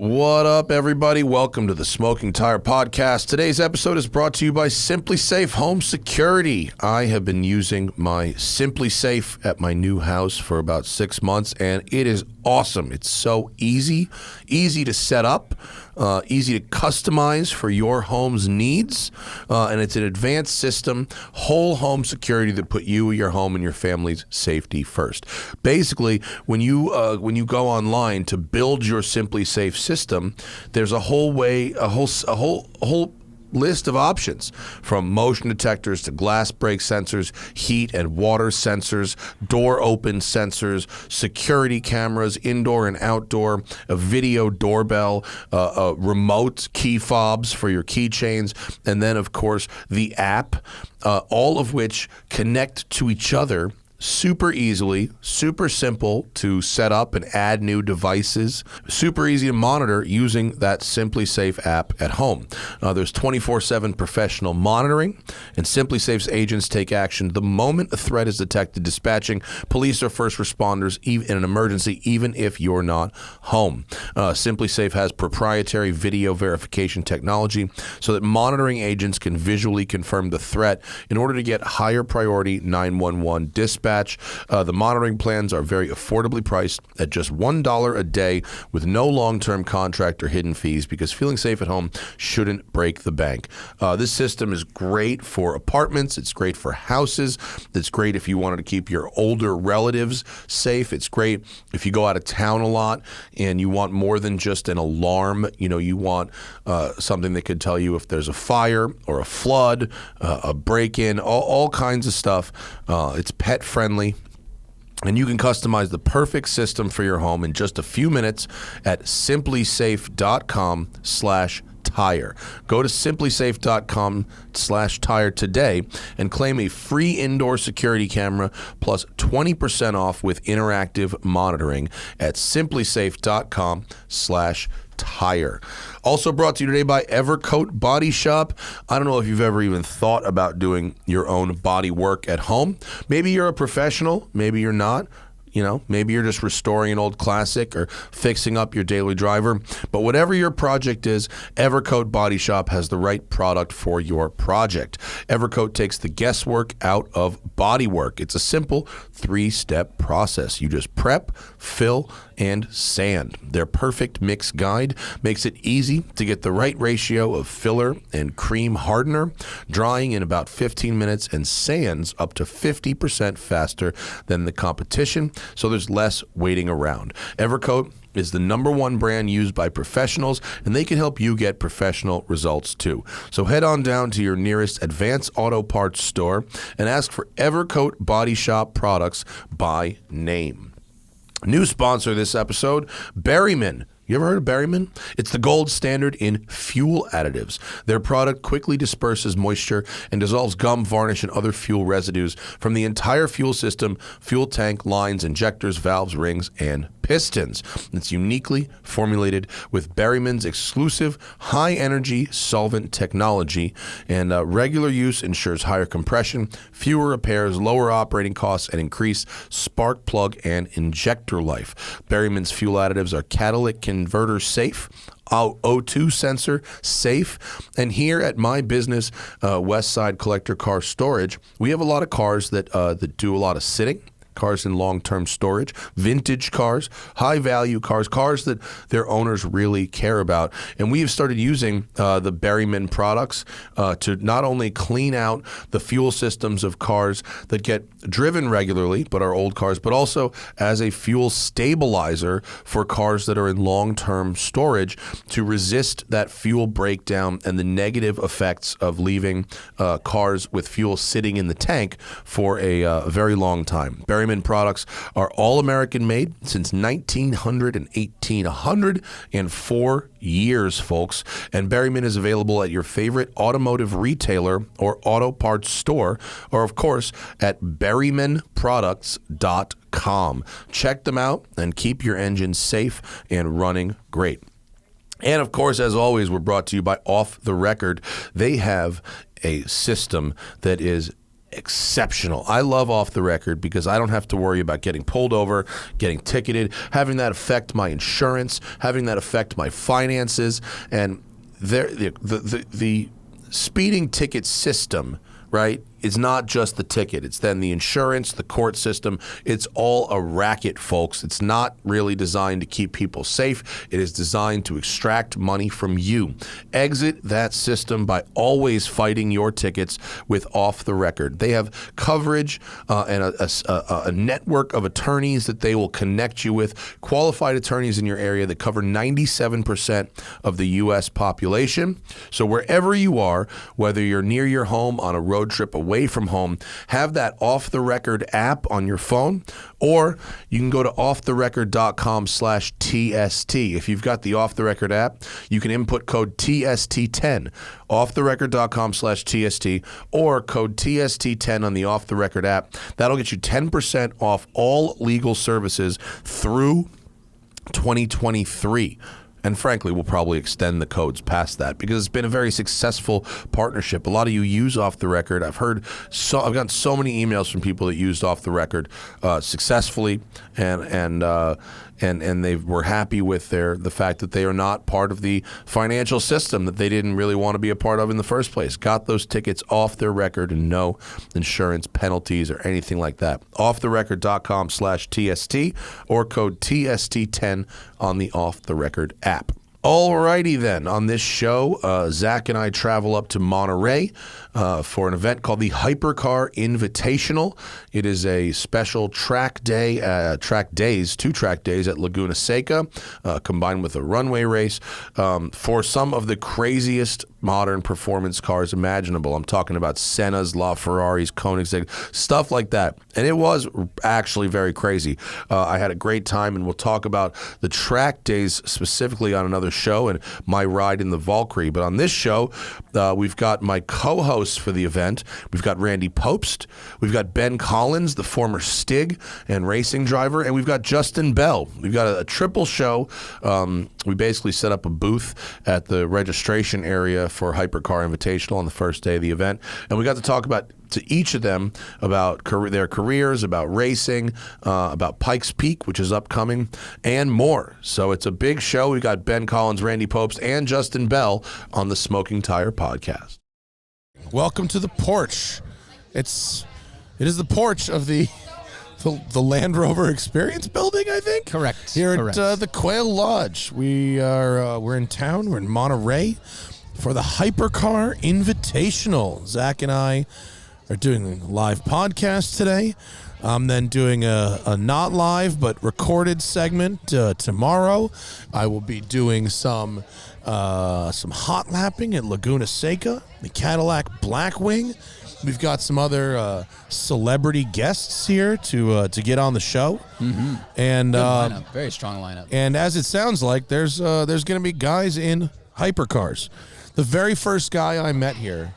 What up, everybody? Welcome to the Smoking Tire Podcast. Today's episode is brought to you by Simply Safe Home Security. I have been using my Simply Safe at my new house for about 6 months, and it is awesome. It's so easy to set up, easy to customize for your home's needs, and it's an advanced system, whole home security that put you, your home, and your family's safety first. Basically, when you go online to build your Simply Safe system, there's a whole list of options, from motion detectors to glass break sensors, heat and water sensors, door open sensors, security cameras, indoor and outdoor, a video doorbell, remote key fobs for your keychains, and then, of course, the app, all of which connect to each other super easily, super simple to set up and add new devices, super easy to monitor using that Simply Safe app at home. There's 24/7 professional monitoring, and Simply Safe's agents take action the moment a threat is detected, dispatching police or first responders in an emergency, even if you're not home. Simply Safe has proprietary video verification technology so that monitoring agents can visually confirm the threat in order to get higher priority 911 dispatch. The monitoring plans are very affordably priced at just $1 a day with no long-term contract or hidden fees, because feeling safe at home shouldn't break the bank. This system is great for apartments. It's great for houses. It's great if you wanted to keep your older relatives safe. It's great if you go out of town a lot and you want more than just an alarm. You want something that could tell you if there's a fire or a flood, a break-in, all kinds of stuff. It's pet-friendly. And you can customize the perfect system for your home in just a few minutes at simplysafe.com/tire. Go to simplysafe.com/tire today and claim a free indoor security camera plus 20% off with interactive monitoring at simplysafe.com/tire. Also brought to you today by Evercoat Body Shop. I don't know if you've ever even thought about doing your own body work at home. Maybe you're a professional, maybe you're not. Maybe you're just restoring an old classic or fixing up your daily driver. But whatever your project is, Evercoat Body Shop has the right product for your project. Evercoat takes the guesswork out of body work. It's a simple 3-step process. You just prep, fill, and sand. Their perfect mix guide makes it easy to get the right ratio of filler and cream hardener, drying in about 15 minutes, and sands up to 50% faster than the competition, so there's less waiting around. Evercoat is the #1 brand used by professionals, and they can help you get professional results too. So head on down to your nearest Advanced Auto Parts store and ask for Evercoat Body Shop products by name. New sponsor this episode, Berryman. You ever heard of Berryman? It's the gold standard in fuel additives. Their product quickly disperses moisture and dissolves gum, varnish, and other fuel residues from the entire fuel system, fuel tank, lines, injectors, valves, rings, and pistons. It's uniquely formulated with Berryman's exclusive high-energy solvent technology, and regular use ensures higher compression, fewer repairs, lower operating costs, and increased spark plug and injector life. Berryman's fuel additives are catalytic converter safe, O2 sensor safe, and here at my business, Westside Collector Car Storage, we have a lot of cars that do a lot of sitting. Cars in long-term storage, vintage cars, high-value cars that their owners really care about. And we have started using the Berryman products to not only clean out the fuel systems of cars that get driven regularly, but are old cars, but also as a fuel stabilizer for cars that are in long-term storage to resist that fuel breakdown and the negative effects of leaving cars with fuel sitting in the tank for a very long time. Berryman products are all American made since 1918, 104 years, folks. And Berryman is available at your favorite automotive retailer or auto parts store, or of course at berrymanproducts.com. Check them out and keep your engine safe and running great. And of course, as always, we're brought to you by Off the Record. They have a system that is exceptional. I love Off the Record because I don't have to worry about getting pulled over, getting ticketed, having that affect my insurance, having that affect my finances, and the speeding ticket system, right? It's not just the ticket. It's then the insurance, the court system. It's all a racket, folks. It's not really designed to keep people safe. It is designed to extract money from you. Exit that system by always fighting your tickets with Off the Record. They have coverage and a network of attorneys that they will connect you with, qualified attorneys in your area that cover 97% of the U.S. population. So wherever you are, whether you're near your home, on a road trip away from home, have that Off the Record app on your phone, or you can go to offtherecord.com/TST. If you've got the Off the Record app, you can input code TST10, offtherecord.com/TST, or code TST10 on the Off the Record app. That'll get you 10% off all legal services through 2023. And frankly, we'll probably extend the codes past that because it's been a very successful partnership. A lot of you use Off the Record. I've gotten so many emails from people that used Off the Record successfully, and they were happy with the fact that they are not part of the financial system that they didn't really want to be a part of in the first place. Got those tickets off their record and no insurance penalties or anything like that. Offtherecord.com/TST or code TST10 on the Off the Record app. Alrighty then, on this show, Zach and I travel up to Monterey for an event called the Hypercar Invitational. It is a special two track days at Laguna Seca, combined with a runway race for some of the craziest modern performance cars imaginable. I'm talking about Senna's, LaFerraris, Koenigsegg, stuff like that. And it was actually very crazy. I had a great time, and we'll talk about the track days specifically on another show and my ride in the Valkyrie. But on this show, we've got my co-hosts for the event. We've got Randy Pobst. We've got Ben Collins, the former Stig and racing driver. And we've got Justin Bell. We've got a triple show. We basically set up a booth at the registration area for Hypercar Invitational on the first day of the event. And we got to talk to each of them about their careers, about racing, about Pikes Peak, which is upcoming, and more. So it's a big show. We got Ben Collins, Randy Pobst, and Justin Bell on the Smoking Tire Podcast. Welcome to the porch. It is the porch of the Land Rover Experience building, I think. Correct. Here at the Quail Lodge. We're in town. We're in Monterey for the Hypercar Invitational. Zach and I are doing a live podcast today. I'm then doing a not live but recorded segment tomorrow. I will be doing some hot lapping at Laguna Seca, the Cadillac Blackwing. We've got some other celebrity guests here to get on the show, and good lineup. Very strong lineup. And as it sounds like, there's going to be guys in hypercars. The very first guy I met here.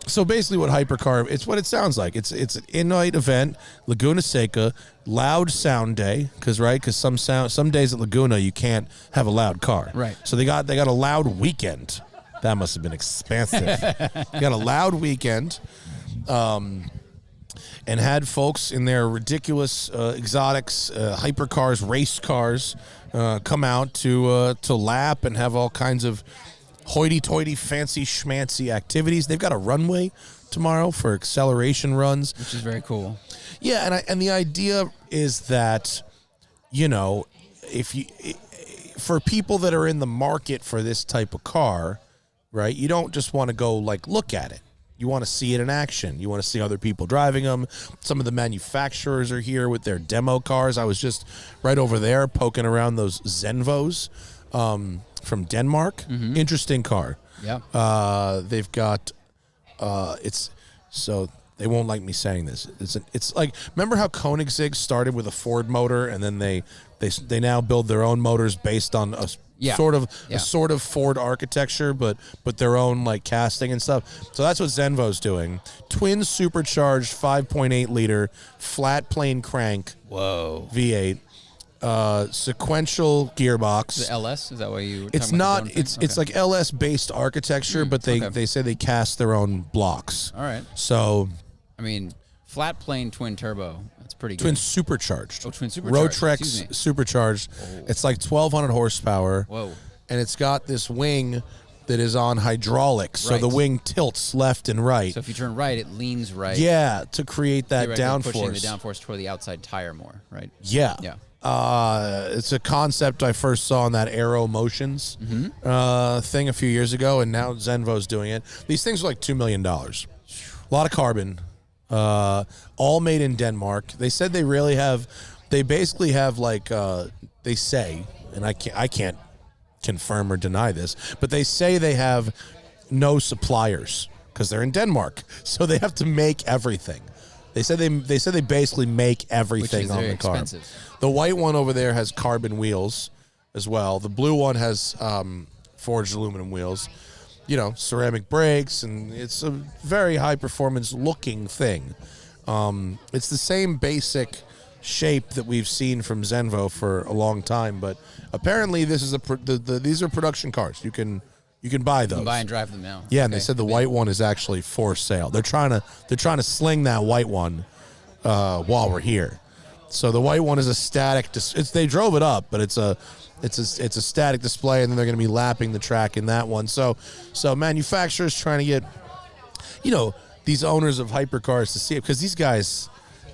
So basically, what hypercar? It's what it sounds like. It's an in-night event, Laguna Seca, loud sound day, because some days at Laguna you can't have a loud car. Right. So they got a loud weekend. That must have been expensive. They got a loud weekend, and had folks in their ridiculous exotics, hypercars, race cars, come out to lap and have all kinds of hoity-toity, fancy schmancy activities. They've got a runway tomorrow for acceleration runs, which is very cool. Yeah, and the idea is that, for people that are in the market for this type of car, right? You don't just want to go look at it. You want to see it in action. You want to see other people driving them. Some of the manufacturers are here with their demo cars. I was just right over there poking around those Zenvos from Denmark. Interesting car. Yeah. They've got so they won't like me saying this. It's like, remember how Koenigsegg started with a Ford motor, and then they now build their own motors based on a sort of Ford architecture, but their own casting and stuff. So that's what Zenvo's doing. Twin supercharged 5.8 liter flat plane crank. Whoa. V8. Sequential gearbox. The LS, is that why you were it's talking not about it's like LS based architecture, but they say they cast their own blocks. All right. So I mean, flat plane twin turbo. That's pretty good. Twin supercharged. Oh, twin supercharged. Rotrex supercharged. Oh. It's like 1,200 horsepower. Whoa. And it's got this wing that is on hydraulics, so Right. the wing tilts left and right. So if you turn right, it leans right. Yeah, to create that Theoretically downforce. pushing the downforce toward the outside tire more, right? Yeah. Yeah. It's a concept I first saw in that Aero Motions thing a few years ago, and now Zenvo's doing it. These things are like $2 million. A lot of carbon, all made in Denmark. They said they basically have like, they say, and I can't confirm or deny this, but they say they have no suppliers because they're in Denmark, so they have to make everything. They said they basically make everything Which is on very the car. expensive. The white one over there has carbon wheels as well. The blue one has forged aluminum wheels. You know, ceramic brakes, and it's a very high performance looking thing. It's the same basic shape that we've seen from Zenvo for a long time, but apparently this is these are production cars. You can buy those. You can buy and drive them now. Yeah, and they said the white one is actually for sale. They're trying to sling that white one while we're here. So the white one is a static. They drove it up, but it's a static display, and then they're going to be lapping the track in that one. So manufacturers trying to get, these owners of hypercars to see it, because these guys,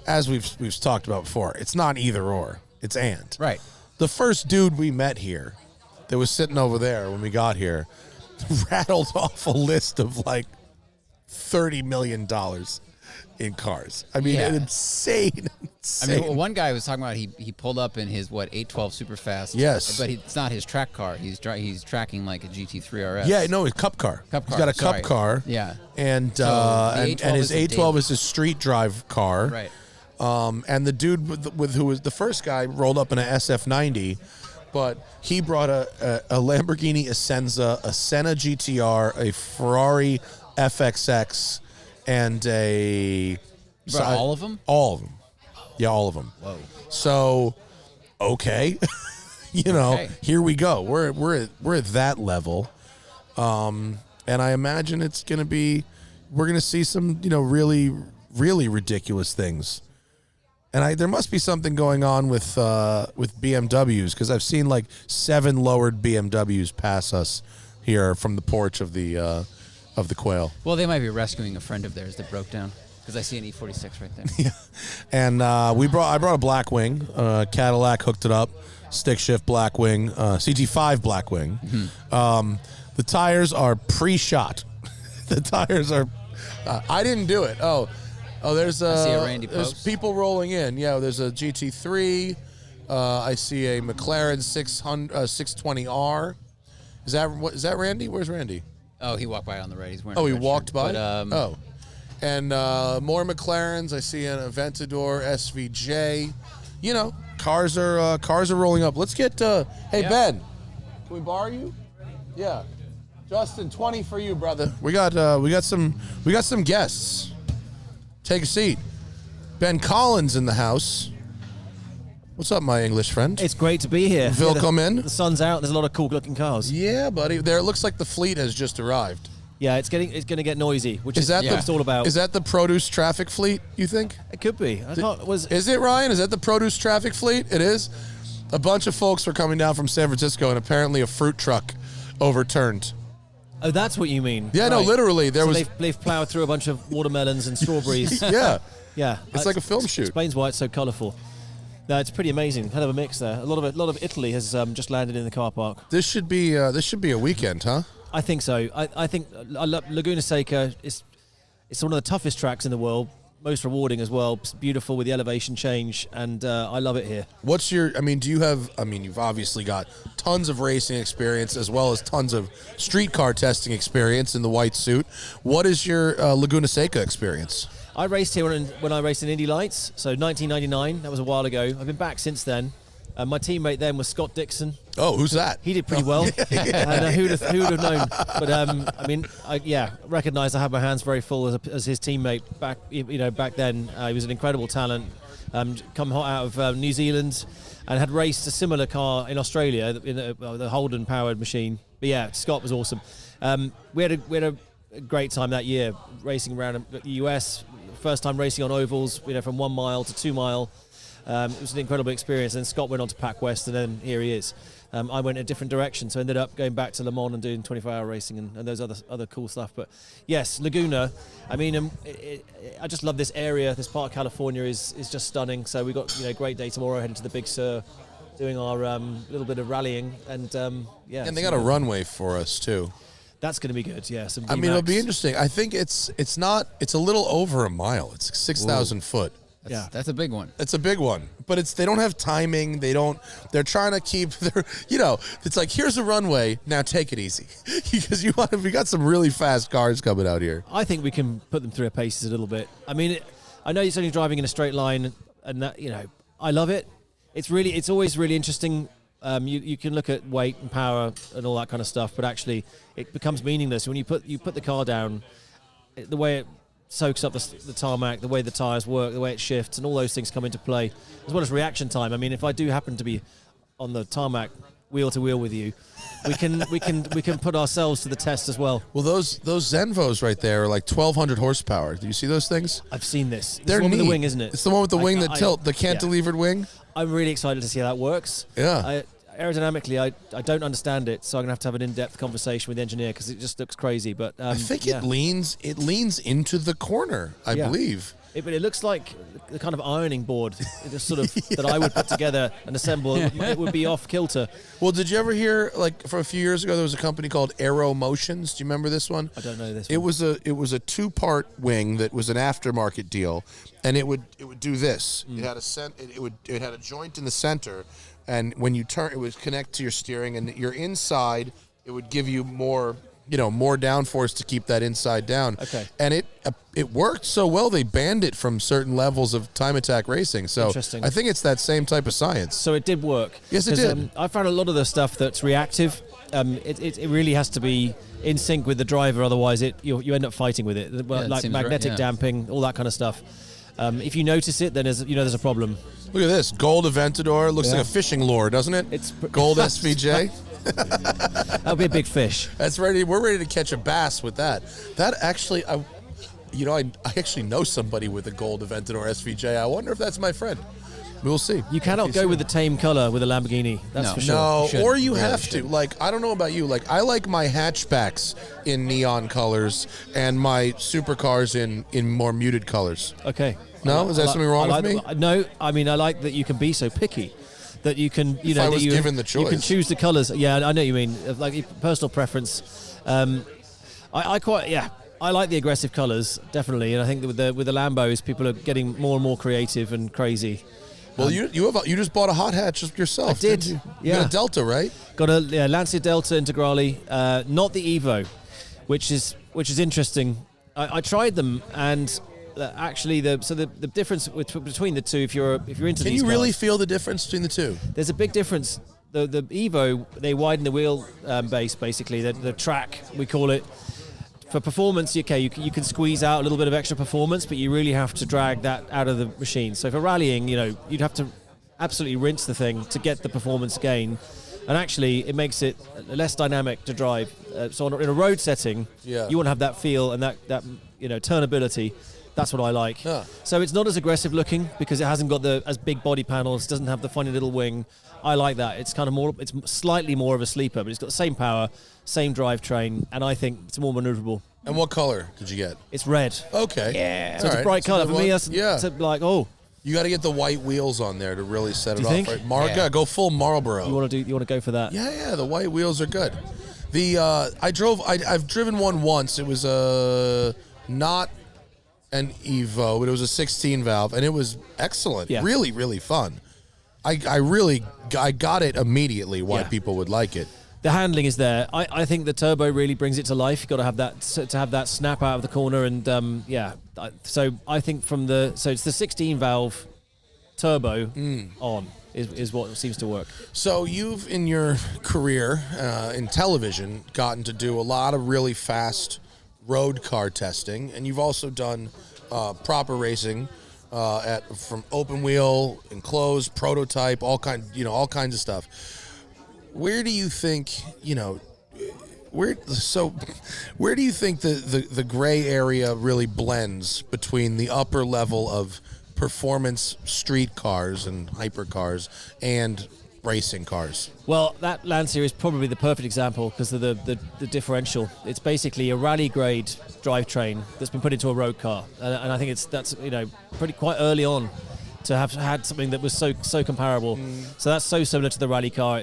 as we've talked about before, it's not either or, it's and. Right. The first dude we met here that was sitting over there when we got here rattled off a list of like $30 million in cars. I mean, Yeah. insane. I mean, one guy was talking about he pulled up in his 812 super fast. Yes. But it's not his track car. He's tracking like a GT3 RS. Yeah, no, it's cup car. Cup He's car, got a sorry. cup car. Yeah. And So the and 812 his is a 812 daily. is his street drive car. Right. And the dude with who was the first guy rolled up in a SF90, but he brought a Lamborghini Essenza, a Senna GTR, a Ferrari FXX, and a... You brought all of them? All of them. Yeah, all of them. Whoa. So, okay. Okay. Here we go. We're at that level. And I imagine it's going to be... We're going to see some, really, really ridiculous things. And there must be something going on with BMWs, because I've seen like 7 lowered BMWs pass us here from the porch of the Quail. Well, they might be rescuing a friend of theirs that broke down, because I see an E46 right there. Yeah, and I brought a Blackwing. Cadillac hooked it up, stick shift Blackwing, CT5 Blackwing. Mm-hmm. The tires are pre-shot. The tires are. I didn't do it. Oh, there's I see a Randy there's Pobst. people rolling in. Yeah, there's a GT3. I see a McLaren 620R. Is that Randy? Where's Randy? Oh, he walked by on the right. He's wearing. Oh, a he red walked shirt. by. But, And more McLarens. I see an Aventador SVJ. Cars are rolling up. Let's get. Hey Yeah. Ben, can we borrow you? Yeah, Justin, 20 for you, brother. We got some guests. Take a seat. Ben Collins in the house. What's up, my English friend? It's great to be here. Welcome in. The sun's out. There's a lot of cool-looking cars. Yeah, buddy. There, it looks like the fleet has just arrived. Yeah, it's going to get noisy, which Is is that what it's all about. Is that the produce traffic fleet? You think? It could be. Is it, Ryan? Is that the produce traffic fleet? It is. A bunch of folks were coming down from San Francisco, and apparently a fruit truck overturned. Oh, that's what you mean. Yeah, no, Right. literally, So they've plowed through a bunch of watermelons and strawberries. Yeah, Yeah, it's like a film shoot. Explains why it's so colourful. No, it's pretty amazing. Kind of a mix there. A lot of Italy has just landed in the car park. This should be a weekend, huh? I think so. I think Laguna Seca is it's one of the toughest tracks in the world. Most rewarding as well. It's beautiful with the elevation change, and I love it here. You've obviously got tons of racing experience as well as tons of street car testing experience in the white suit. What is your Laguna Seca experience? I raced here when I raced in Indy Lights, so 1999. That was a while ago. I've been back since then. My teammate then was Scott Dixon. Oh, who's that? He did pretty well. And who'd have known? But I recognise I had my hands very full as his teammate back. Back then he was an incredible talent. Come hot out of New Zealand, and had raced a similar car in Australia in the Holden powered machine. But yeah, Scott was awesome. We had a great time that year racing around the US, first time racing on ovals, from 1 mile to 2 mile. It was an incredible experience. And Scott went on to Pac West, and then here he is. I went a different direction, so I ended up going back to Le Mans and doing 24-hour racing and those other cool stuff. But yes, Laguna. I mean, I just love this area. This part of California is just stunning. So we got a great day tomorrow, heading to the Big Sur, doing our little bit of rallying, and And they got a runway for us too. That's going to be good. Yeah, some I mean, it'll be interesting. I think it's a little over a mile. It's 6,000 foot. That's a big one. It's a big one, but they don't have timing. They're trying to keep it's like, here's a runway, now take it easy. Because we got some really fast cars coming out here. I think we can put them through our paces a little bit. I mean, I know it's only driving in a straight line, and that, I love it. It's always really interesting. You can look at weight and power and all that kind of stuff, but actually it becomes meaningless when you put the car down, the way it soaks up the tarmac, the way the tyres work, the way it shifts, and all those things come into play, as well as reaction time. I mean, if I do happen to be on the tarmac wheel to wheel with you, we can put ourselves to the test as well. Well, those Zenvos right there are like 1,200 horsepower. Do you see those things? I've seen this. They're the one with neat. the wing, isn't it? It's the one with the wing that tilt, the cantilevered wing. I'm really excited to see how that works. Yeah. Aerodynamically, I don't understand it, so I'm going to have an in-depth conversation with the engineer because it just looks crazy. But I think it leans into the corner, I believe. But it looks like the kind of ironing board just sort of that I would put together and assemble. It would be off kilter. Well, did you ever hear, like, for a few years ago, there was a company called Aero Motions? Do you remember this one? I don't know this It one. was a 2-part wing that was an aftermarket deal, and it would do this. It had it had a joint in the center, and when you turn, it would connect to your steering, and your inside, it would give you more downforce to keep that inside down. Okay. And it worked so well, they banned it from certain levels of time attack racing. So Interesting. I think it's that same type of science. So it did work. Yes, it did. I found a lot of the stuff that's reactive. It really has to be in sync with the driver, otherwise you end up fighting with it. Like magnetic damping, all that kind of stuff. If you notice it, then there's a problem. Look at this gold Aventador. Looks like a fishing lure, doesn't it? It's gold SVJ. That'll be a big fish. That's ready. We're ready to catch a bass with that. That actually, I actually know somebody with a gold Aventador SVJ. I wonder if that's my friend. We'll see. You cannot go with the tame color with a Lamborghini. That's for sure. No, You or you really have to. Like, I don't know about you. Like, I like my hatchbacks in neon colors and my supercars in more muted colors. Okay. No, is that something wrong with me? No, I mean, I like that you can be so picky. That you can, If I was given the choice. You can choose the colours. Yeah, I know what you mean. Like your personal preference. I like the aggressive colours definitely, and I think that with the Lambos, people are getting more and more creative and crazy. Well, you just bought a hot hatch yourself. I did. Didn't you? Yeah. You got a Delta, right? Got a Lancia Delta Integrale, not the Evo, which is interesting. I tried them and. Actually, the difference between the two, if you're into these Can you cars, really feel the difference between the two? there's a big difference. The Evo, they widen the wheel base, basically, the track, we call it. For performance, you can squeeze out a little bit of extra performance, but you really have to drag that out of the machine. So for rallying, you'd have to absolutely rinse the thing to get the performance gain. And actually, it makes it less dynamic to drive. So in a road setting, you want to have that feel and that turnability. That's what I like. Huh. So it's not as aggressive looking because it hasn't got as big body panels, doesn't have the funny little wing. I like that. It's it's slightly more of a sleeper, but it's got the same power, same drivetrain, and I think it's more maneuverable. And what color did you get? It's red. Okay. Yeah. So All it's right. a bright So colour. another For me, one- that's like, oh, You got to get the white wheels on there to really set it you off. think? Right? Yeah. Go full Marlboro. you want to go for that? Yeah, the white wheels are good. I've driven one once. It was not an Evo, but it was a 16 valve, and it was excellent. Yeah. Really, really fun. I got it immediately why people would like it. The handling is there. I think the turbo really brings it to life. You've got to have that snap out of the corner, and So I think it's the 16 valve turbo on is what seems to work. So you've, in your career in television, gotten to do a lot of really fast road car testing, and you've also done proper racing from open wheel, enclosed, prototype, all kinds of stuff. Where do you think, where do you think the gray area really blends between the upper level of performance street cars and hypercars and racing cars? Well, that Lancia is probably the perfect example because of the differential. It's basically a rally grade drivetrain that's been put into a road car, and I think that's pretty quite early on to have had something that was so comparable. So that's so similar to the rally car,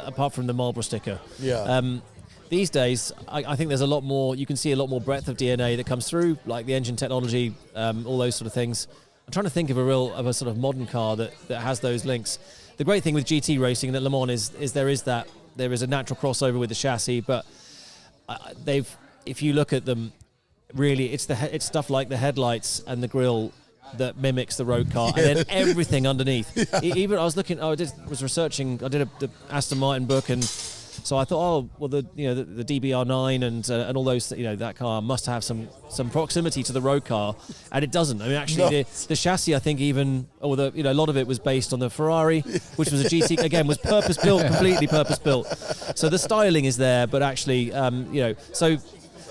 apart from the Marlboro sticker. Yeah. These days, I think there's a lot more. You can see a lot more breadth of DNA that comes through, like the engine technology, all those sort of things. I'm trying to think of a sort of modern car that has those links. The great thing with GT racing and at Le Mans is there is a natural crossover with the chassis, but if you look at them, really it's stuff like the headlights and the grille that mimics the road car, and then everything underneath. Even I was researching. I did the Aston Martin book, and so I thought, the DBR9 and all those, that car must have some proximity to the road car, and it doesn't. I mean, actually, the chassis, I think, a lot of it was based on the Ferrari, which was a GT. Again, was purpose built, completely purpose built. So the styling is there, but actually, so.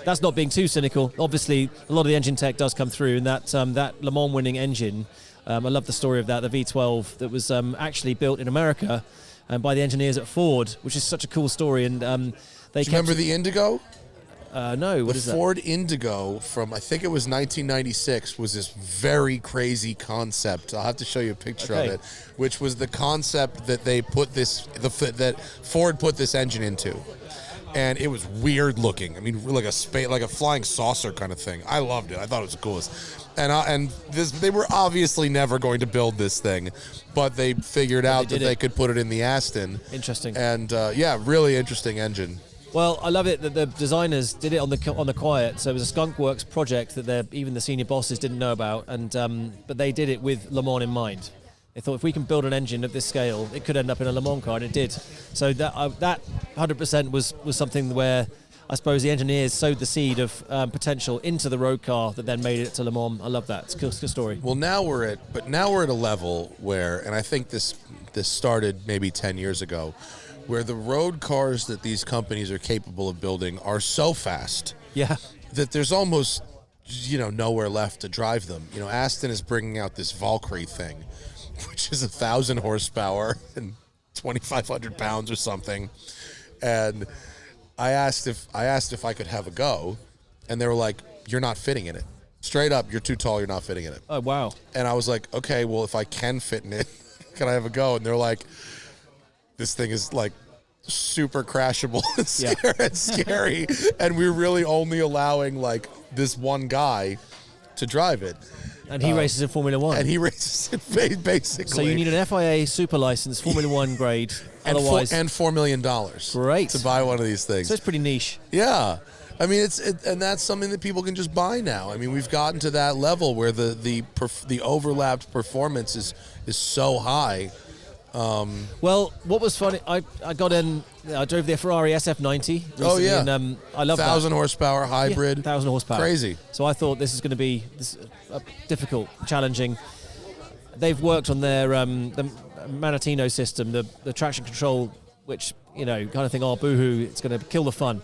That's not being too cynical. Obviously, a lot of the engine tech does come through, and that Le Mans winning engine, I love the story of that, the V12 that was actually built in America by the engineers at Ford, which is such a cool story. And they remember the Indigo? No, what is that? The Ford Indigo from, I think it was 1996, was this very crazy concept. I'll have to show you a picture of it, which was the concept that they put that Ford put this engine into. And it was weird looking. I mean, like a flying saucer kind of thing. I loved it. I thought it was the coolest. And they were obviously never going to build this thing, but they figured out that they could put it in the Aston. Interesting. And really interesting engine. Well, I love it that the designers did it on the quiet. So it was a Skunk Works project that even the senior bosses didn't know about, and but they did it with Le Mans in mind. They thought if we can build an engine of this scale, it could end up in a Le Mans car, and it did. So that 100% was something where I suppose the engineers sowed the seed of potential into the road car that then made it to Le Mans. I love that. It's a good story. Well, now we're at a level where, and I think this started maybe 10 years ago, where the road cars that these companies are capable of building are so fast, that there's almost nowhere left to drive them. Aston is bringing out this Valkyrie thing, which is 1,000 horsepower and 2,500 pounds or something. And I asked if I could have a go, and they were like, "You're not fitting in it. Straight up, you're too tall. You're not fitting in it." Oh wow! And I was like, "Okay, well, if I can fit in it, can I have a go?" And they're like, "This thing is like super crashable and scary, and we're really only allowing like this one guy to drive it." And he races in Formula One. And he races it basically. So you need an FIA super license, Formula One grade. Otherwise, and $4 million. Great. To buy one of these things. So it's pretty niche. Yeah. I mean, and that's something that people can just buy now. I mean, we've gotten to that level where the overlapped performance is so high. Well, what was funny, I drove the Ferrari Sf90 recently, and I love 1,000 horsepower hybrid. 1,000 horsepower. Crazy. So I thought this is going to be difficult, challenging. They've worked on their the Manatino system, the traction control, which, kind of think, oh, boohoo, it's going to kill the fun.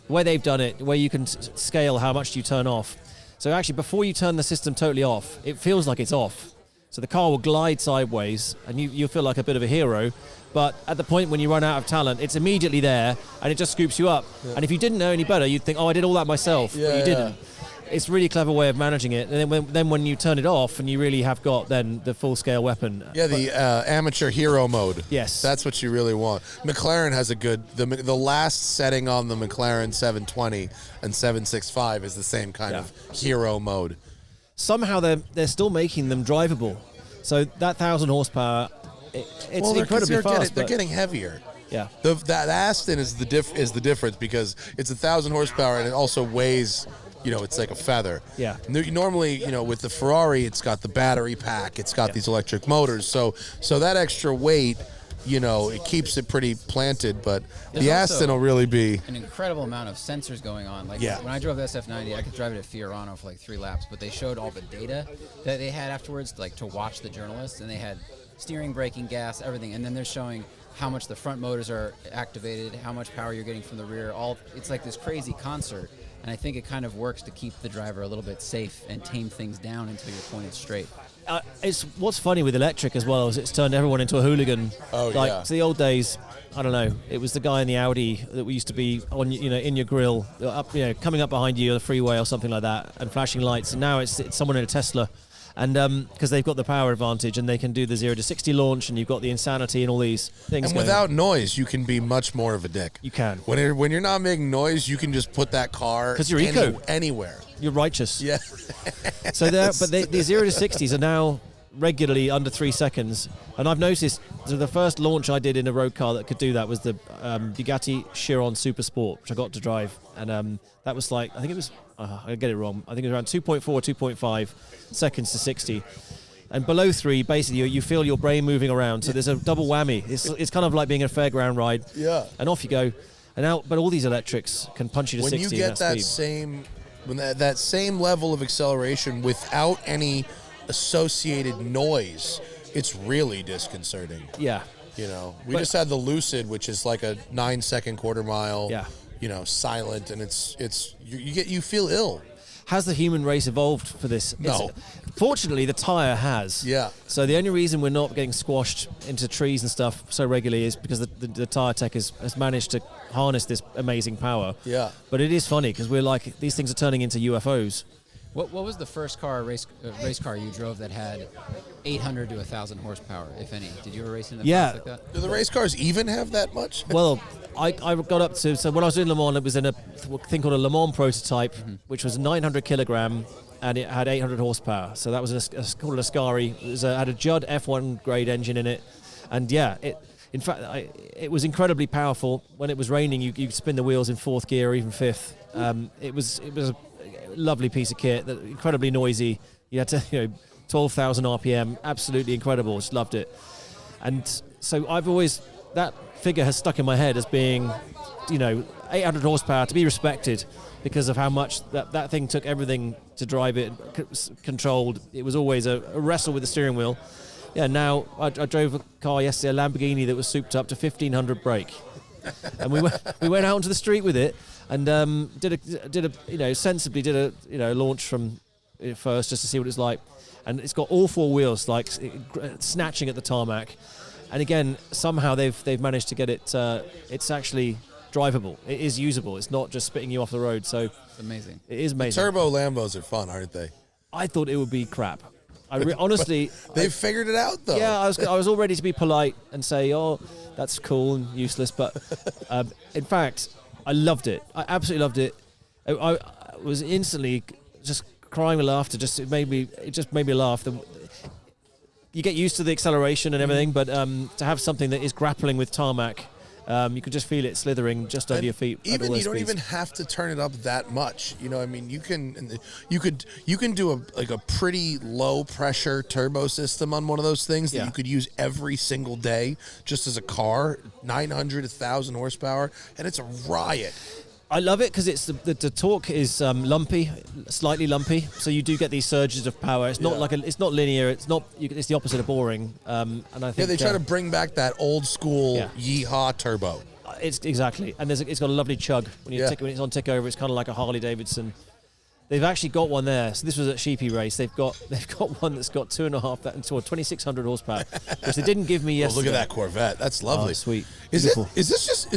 The way they've done it, where you can scale how much you turn off. So actually, before you turn the system totally off, it feels like it's off. So the car will glide sideways, and you feel like a bit of a hero. But at the point when you run out of talent, it's immediately there, and it just scoops you up. Yeah. And if you didn't know any better, you'd think, oh, I did all that myself, but you didn't. It's a really clever way of managing it. And then when you turn it off, and you really have got then the full-scale weapon. Yeah, the amateur hero mode. Yes. That's what you really want. McLaren has a good... The last setting on the McLaren 720 and 765 is the same kind of hero mode. Somehow they're still making them drivable. So that 1,000 horsepower, it's incredibly fast. They're getting heavier. Yeah. That Aston is the difference because it's 1,000 horsepower and it also weighs, it's like a feather. Yeah. Normally, with the Ferrari, it's got the battery pack, it's got these electric motors. So that extra weight, it keeps it pretty planted, but the Aston will really be an incredible amount of sensors going on. Like when I drove the Sf90, I could drive it at Fiorano for like 3 laps, but they showed all the data that they had afterwards, like to watch the journalists, and they had steering, braking, gas, everything, and then they're showing how much the front motors are activated, how much power you're getting from the rear. It's like this crazy concert, and I think it kind of works to keep the driver a little bit safe and tame things down until you're pointed straight. It's what's funny with electric as well is it's turned everyone into a hooligan. Oh, like, yeah. So the old days, I don't know. It was the guy in the Audi that we used to be on, in your grill, up, coming up behind you on the freeway or something like that, and flashing lights. And now it's someone in a Tesla, and because they've got the power advantage and they can do the 0 to 60 launch, and you've got the insanity and all these things. And going without on. noise, you can be much more of a dick. You can. When you're not making noise, you can just put that car 'Cause you're eco. anywhere. You're righteous. Yeah. So the 0 to 60s are now regularly under 3 seconds, and I've noticed the first launch I did in a road car that could do that was the Bugatti Chiron Super Sport, which I got to drive, and that was like, I think it was I get it wrong, I think it was around 2.4 2.5 seconds to 60, and below 3 basically you feel your brain moving around, so there's a double whammy. It's kind of like being a fairground ride, and off you go. And now, but all these electrics can punch you to 60 When you get that speed. that same level of acceleration without any associated noise, it's really disconcerting. Yeah. We just had the Lucid, which is like a 9-second quarter mile. Yeah. Silent, and you feel ill. Has the human race evolved for this? No. Fortunately, the tyre has. Yeah. So the only reason we're not getting squashed into trees and stuff so regularly is because the tyre tech has managed to harness this amazing power. Yeah. But it is funny because we're like, these things are turning into UFOs. What was the first race car you drove that had 800 to 1,000 horsepower, if any? Did you ever race in a Yeah. like that? Do the race cars even have that much? Well, I got up to, so when I was doing Le Mans, it was in a thing called a Le Mans prototype, which was 900 kilogram, and it had 800 horsepower. So that was called an Ascari. It had a Judd F1 grade engine in it, and yeah, in fact, it was incredibly powerful. When it was raining, you could spin the wheels in 4th gear or even 5th. It was a lovely piece of kit, incredibly noisy. You had to, 12,000 RPM, absolutely incredible. Just loved it. And so that figure has stuck in my head as being, 800 horsepower to be respected because of how much that thing took everything to drive it, controlled. It was always a wrestle with the steering wheel. Yeah, now I drove a car yesterday, a Lamborghini that was souped up to 1,500 brake. And we went out onto the street with it and sensibly did a launch from it first just to see what it's like. And it's got all 4 wheels like snatching at the tarmac. And again, somehow they've managed to get it. It's actually drivable. It is usable. It's not just spitting you off the road. So It's amazing. it is amazing. Turbo Lambos are fun, aren't they? I thought it would be crap. Honestly, They've figured it out, though. yeah, I was all ready to be polite and say, "Oh, that's cool and useless," but in fact, I loved it. I absolutely loved it. I was instantly just crying with laughter. It just made me laugh. You get used to the acceleration and everything, but to have something that is grappling with tarmac, you can just feel it slithering just under your feet. You don't even have to turn it up that much. You can do a pretty low pressure turbo system on one of those things that you could use every single day just as a car, 900, 1,000 horsepower, and it's a riot. I love it because it's the torque is lumpy, slightly lumpy, so you do get these surges of power. It's not it's not linear. It's not. It's the opposite of boring. And I think they try to bring back that old school yeehaw turbo. It's exactly, and it's got a lovely chug when when it's on tick over. It's kind of like a Harley Davidson. They've actually got one there. So this was at Sheepy Race. They've got one that's got 2,500 horsepower, which they didn't give me yesterday. Look at that Corvette. That's lovely. Oh, sweet. Is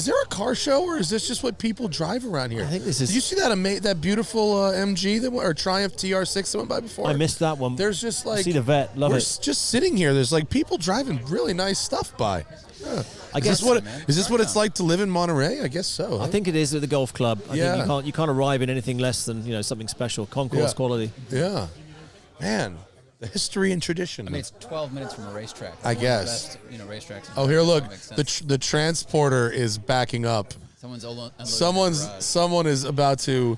there a car show, or is this just what people drive around here? I think this is. Did you see that beautiful MG or Triumph TR6 that went by before? I missed that one. There's just like, see the vet. Love we're it. just sitting here. There's like people driving really nice stuff by. Yeah. I guess Is this what it's like to live in Monterey? I guess so. I think it is at the golf club. I think you can't arrive in anything less than something special. Concourse quality. Yeah, man, the history and tradition. I mean, it's 12 minutes from a racetrack. I It's guess. one of the best, racetracks. Oh, here, look, Makes sense. the transporter is backing up. Someone is about to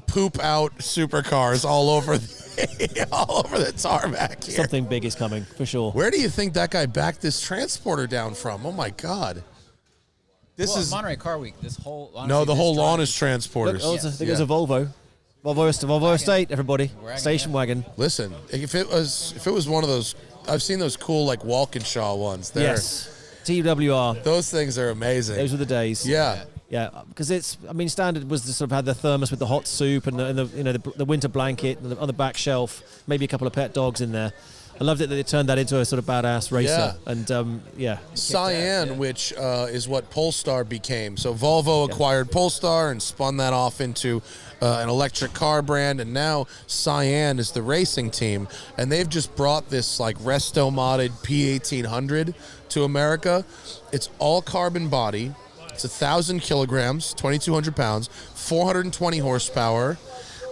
poop out supercars all over the tarmac here. Something big is coming for sure. Where do you think that guy backed this transporter down from? Oh my God! This is Monterey Car Week. The whole lawn is transporters. Look, I think it's a Volvo. Volvo Estate, everybody. Station wagon. Listen, if it was one of those, I've seen those cool like Walkinshaw ones. Yes. TWR. Those things are amazing. Those were the days. Yeah. Yeah, because standard was the sort of had the thermos with the hot soup and the winter blanket and on the back shelf, maybe a couple of pet dogs in there. I loved it that they turned that into a sort of badass racer. Yeah. And Cyan, which is what Polestar became. So Volvo acquired Polestar and spun that off into an electric car brand, and now Cyan is the racing team, and they've just brought this like resto-modded P1800 to America. It's all carbon body. It's 1,000 kilograms, 2,200 pounds, 420 horsepower.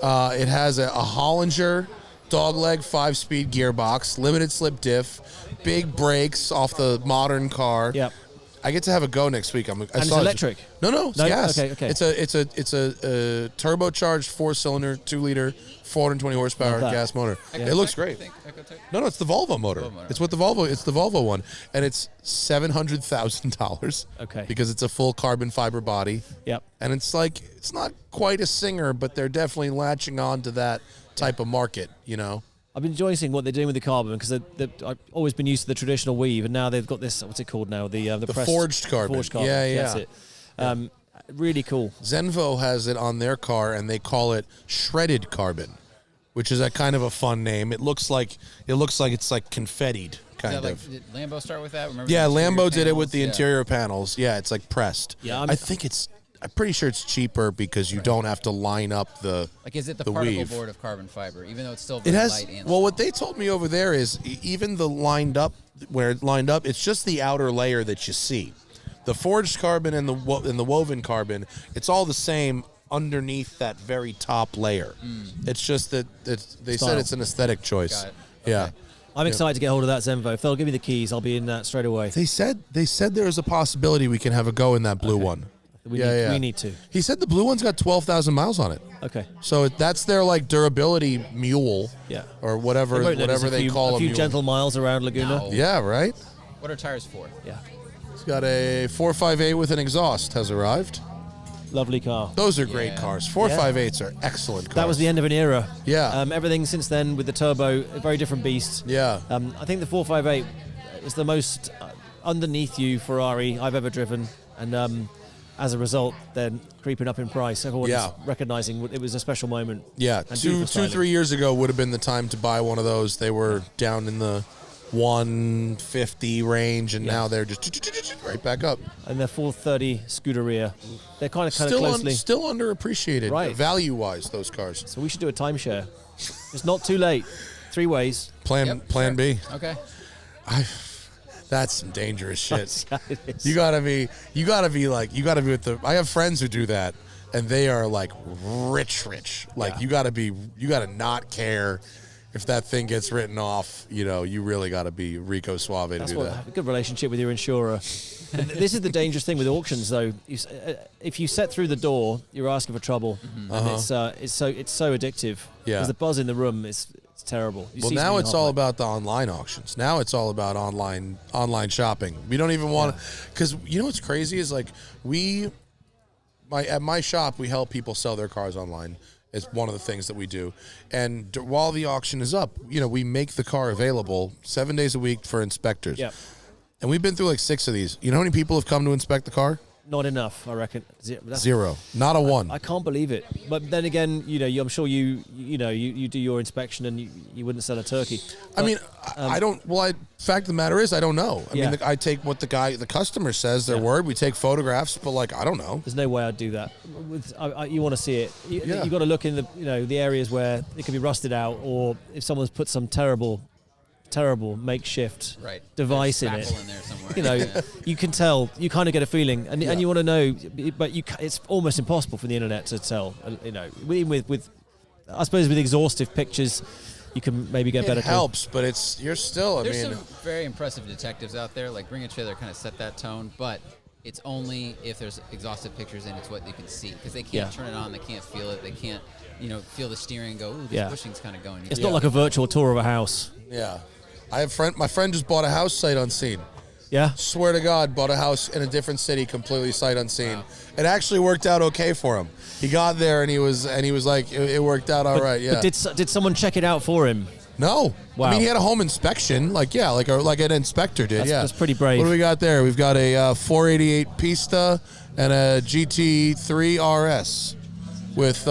It has a Hollinger dogleg 5-speed gearbox, limited slip diff, big brakes off the modern car. Yep. I get to have a go next week. And it's electric? No, it's gas. Okay. It's a turbocharged 4-cylinder, 2-liter, 420 horsepower gas motor. Yeah. It looks great. No, it's the Volvo motor. It's the Volvo one, and it's $700,000. Okay. Because it's a full carbon fiber body. Yep. And it's not quite a Singer, but they're definitely latching on to that type of market, you know. I've been enjoying seeing what they're doing with the carbon because I've always been used to the traditional weave, and now they've got this. What's it called now? The pressed, forged carbon. Forged carbon. Yeah. That's it. Really cool. Zenvo has it on their car, and they call it shredded carbon, which is a kind of a fun name. It looks like it's like confettied, kind of. Did Lambo start with that? Remember Yeah, the interior Lambo did it with panels? the interior panels. Yeah, it's like pressed. Yeah, I'm pretty sure it's cheaper because you don't have to line up the Like, is it the the particle weave. board of carbon fiber, even though it's still It very has. light and Well, what they told me over there is even the lined up where it lined up, it's just the outer layer that you see. The forged carbon and the woven carbon, it's all the same underneath that very top layer. It's just that they Style. said it's an aesthetic choice. Got it. Yeah. Okay. I'm excited to get hold of that Zenvo. If they'll give me the keys, I'll be in that straight away. They said there is a possibility we can have a go in that blue one. We Yeah. need to. He said the blue one's got 12,000 miles on it. Okay. So that's their like durability mule. Yeah. Or whatever won't notice they call a few mule. gentle miles around Laguna. No. Yeah, right? What are tires for? Yeah. It's got a 458 with an exhaust has arrived. Lovely car. Those are great Yeah. cars. 458s are excellent cars. That was the end of an era. Yeah. Everything since then with the turbo, a very different beast. Yeah. I think the 458 is the most underneath you Ferrari I've ever driven, and as a result, they're creeping up in price. Everyone's recognizing it was a special moment. Yeah. And Two, beautiful styling. 3 years ago would have been the time to buy one of those. They were down in the 150 range, and now they're just right back up. And their 430 Scuderia, they're kind of Still closely. still underappreciated, Right. value-wise, those cars. So we should do a timeshare. It's not too late. 3 ways. Plan Sure. B. Okay. That's some dangerous shit. It is. You gotta be with the. I have friends who do that, and they are like rich. Like you gotta not care if that thing gets written off. You know, you really gotta be Rico Suave to That's do what that. have a good relationship with your insurer. And this is the dangerous thing with auctions, though. If you set through the door, you're asking for trouble, and it's so addictive. Yeah. Because the buzz in the room is terrible. You Well, see now something it's hot, all like- about the online auctions. Now it's all about online shopping. We don't even want to, because you know what's crazy is like at my shop we help people sell their cars online. It's one of the things that we do. And while the auction is up, you know, we make the car available 7 days a week for inspectors. Yeah. And we've been through like 6 of these. You know how many people have come to inspect the car? Not enough, I reckon. Zero. Not a one. I can't believe it. But then again, I'm sure you do your inspection and you wouldn't sell a turkey. I mean, I don't. Well, fact of the matter is, I don't know. I Yeah. mean, I take what the customer says, their word. We take photographs, but like, I don't know. There's no way I'd do that. You want to see it. You Yeah. got to look in the areas where it could be rusted out, or if someone's put some terrible makeshift Right. device There's in it. spackle in there somewhere. Yeah. You can tell. You kind of get a feeling, and you want to know, but it's almost impossible for the internet to tell. Even with I suppose with exhaustive pictures, you can maybe get It better. helps, but you're still. There's some very impressive detectives out there, like Bring a Trailer kind of set that tone, but it's only if there's exhaustive pictures and it's what you can see, because they can't turn it on, they can't feel it, they can't feel the steering and go, ooh, this bushing's kind of going. It's not like a virtual tour of a house. Yeah. My friend just bought a house sight unseen. Yeah. Swear to God, bought a house in a different city, completely sight unseen. Wow. It actually worked out okay for him. He got there and he was like, it worked out all right. Yeah. But did someone check it out for him? No. Wow. I mean, he had a home inspection, like an inspector did. That's pretty brave. What do we got there? We've got a 488 Pista and a GT3 RS with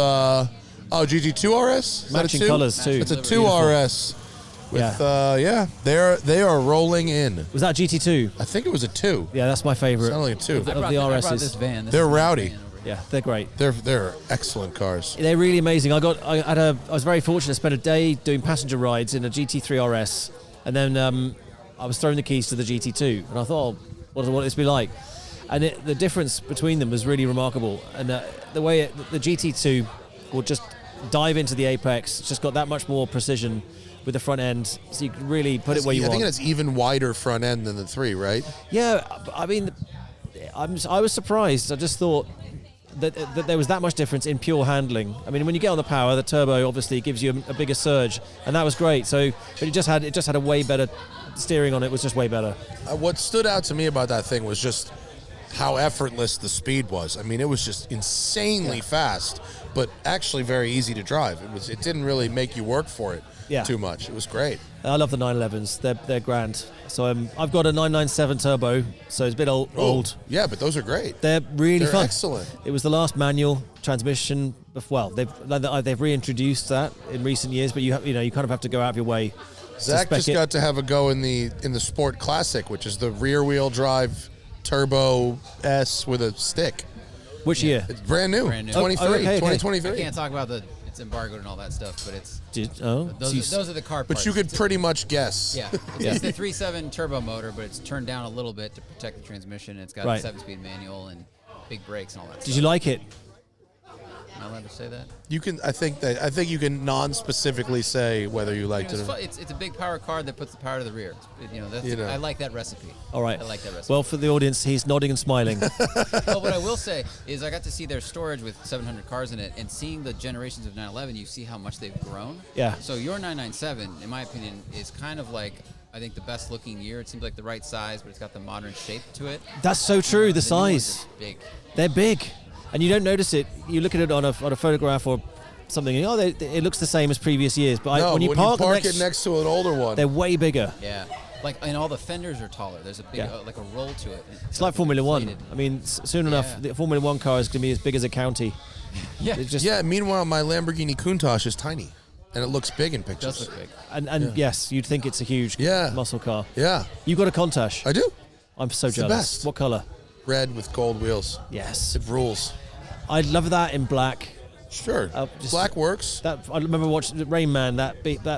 GT2 RS. Is Matching that a 2? colours too. It's a 2 Beautiful. RS. With they are rolling in. Was that GT2? I think it was a 2. Yeah, that's my favourite. It's only a 2. Of the I brought RSs. this van. This They're is my rowdy. van over here. Yeah, they're great. They're excellent cars. They're really amazing. I was very fortunate to spend a day doing passenger rides in a GT3 RS, and then I was throwing the keys to the GT2, and I thought, what would this be like? And the difference between them was really remarkable. And the way the GT2 will just dive into the apex, it's just got that much more precision with the front end, so you can really put it where you want. I think it's even wider front end than the 3, right? Yeah, I mean, I was surprised. I just thought that there was that much difference in pure handling. I mean, when you get on the power, the turbo obviously gives you a bigger surge, and that was great. So, but it just had a way better steering on it. Was just way better. What stood out to me about that thing was just how effortless the speed was. I mean, it was just insanely fast, but actually very easy to drive. It didn't really make you work for it too much. It was great. I love the 911s. They're grand. So I've got a 997 turbo, so it's a bit old. Yeah, but those are great. They're really fun. Excellent. It was the last manual transmission. Well, they've reintroduced that in recent years, but you kind of have to go out of your way. Zach just got to have a go in the Sport Classic, which is the rear wheel drive turbo S with a stick. Which year? It's brand new. 23, okay. 2023. I can't talk about it's embargoed and all that stuff, but it's those are the car parts. But you could pretty much guess. Yeah, it's the 3.7 turbo motor, but it's turned down a little bit to protect the transmission. It's got a 7-speed manual and big brakes and all that stuff. Did you like it? Am I allowed to say that? You can. I think you can non-specifically say whether you liked it. It's a big power car that puts the power to the rear. I like that recipe. All right. I like that recipe. Well, for the audience, he's nodding and smiling. Well, what I will say is I got to see their storage with 700 cars in it, and seeing the generations of 911, you see how much they've grown. Yeah. So your 997, in my opinion, is kind of like, I think, the best looking year. It seems like the right size, but it's got the modern shape to it. That's so true. The new ones size. are big. They're big. And you don't notice it. You look at it on a photograph or something, and it looks the same as previous years. But when you park it next to an older one, they're way bigger. Yeah. And all the fenders are taller. There's a big, like a roll to it. It's like Formula inflated. 1. I mean, soon enough, the Formula 1 car is going to be as big as a county. Yeah. Meanwhile, my Lamborghini Countach is tiny, and it looks big in It pictures. does look big. And yes, you'd think it's a huge muscle car. Yeah. You got a Countach? I do. I'm so It's the jealous. best. What color? Red with gold wheels. Yes. It rules. I love that in black. Sure. Black works. That I remember watching Rain Man. That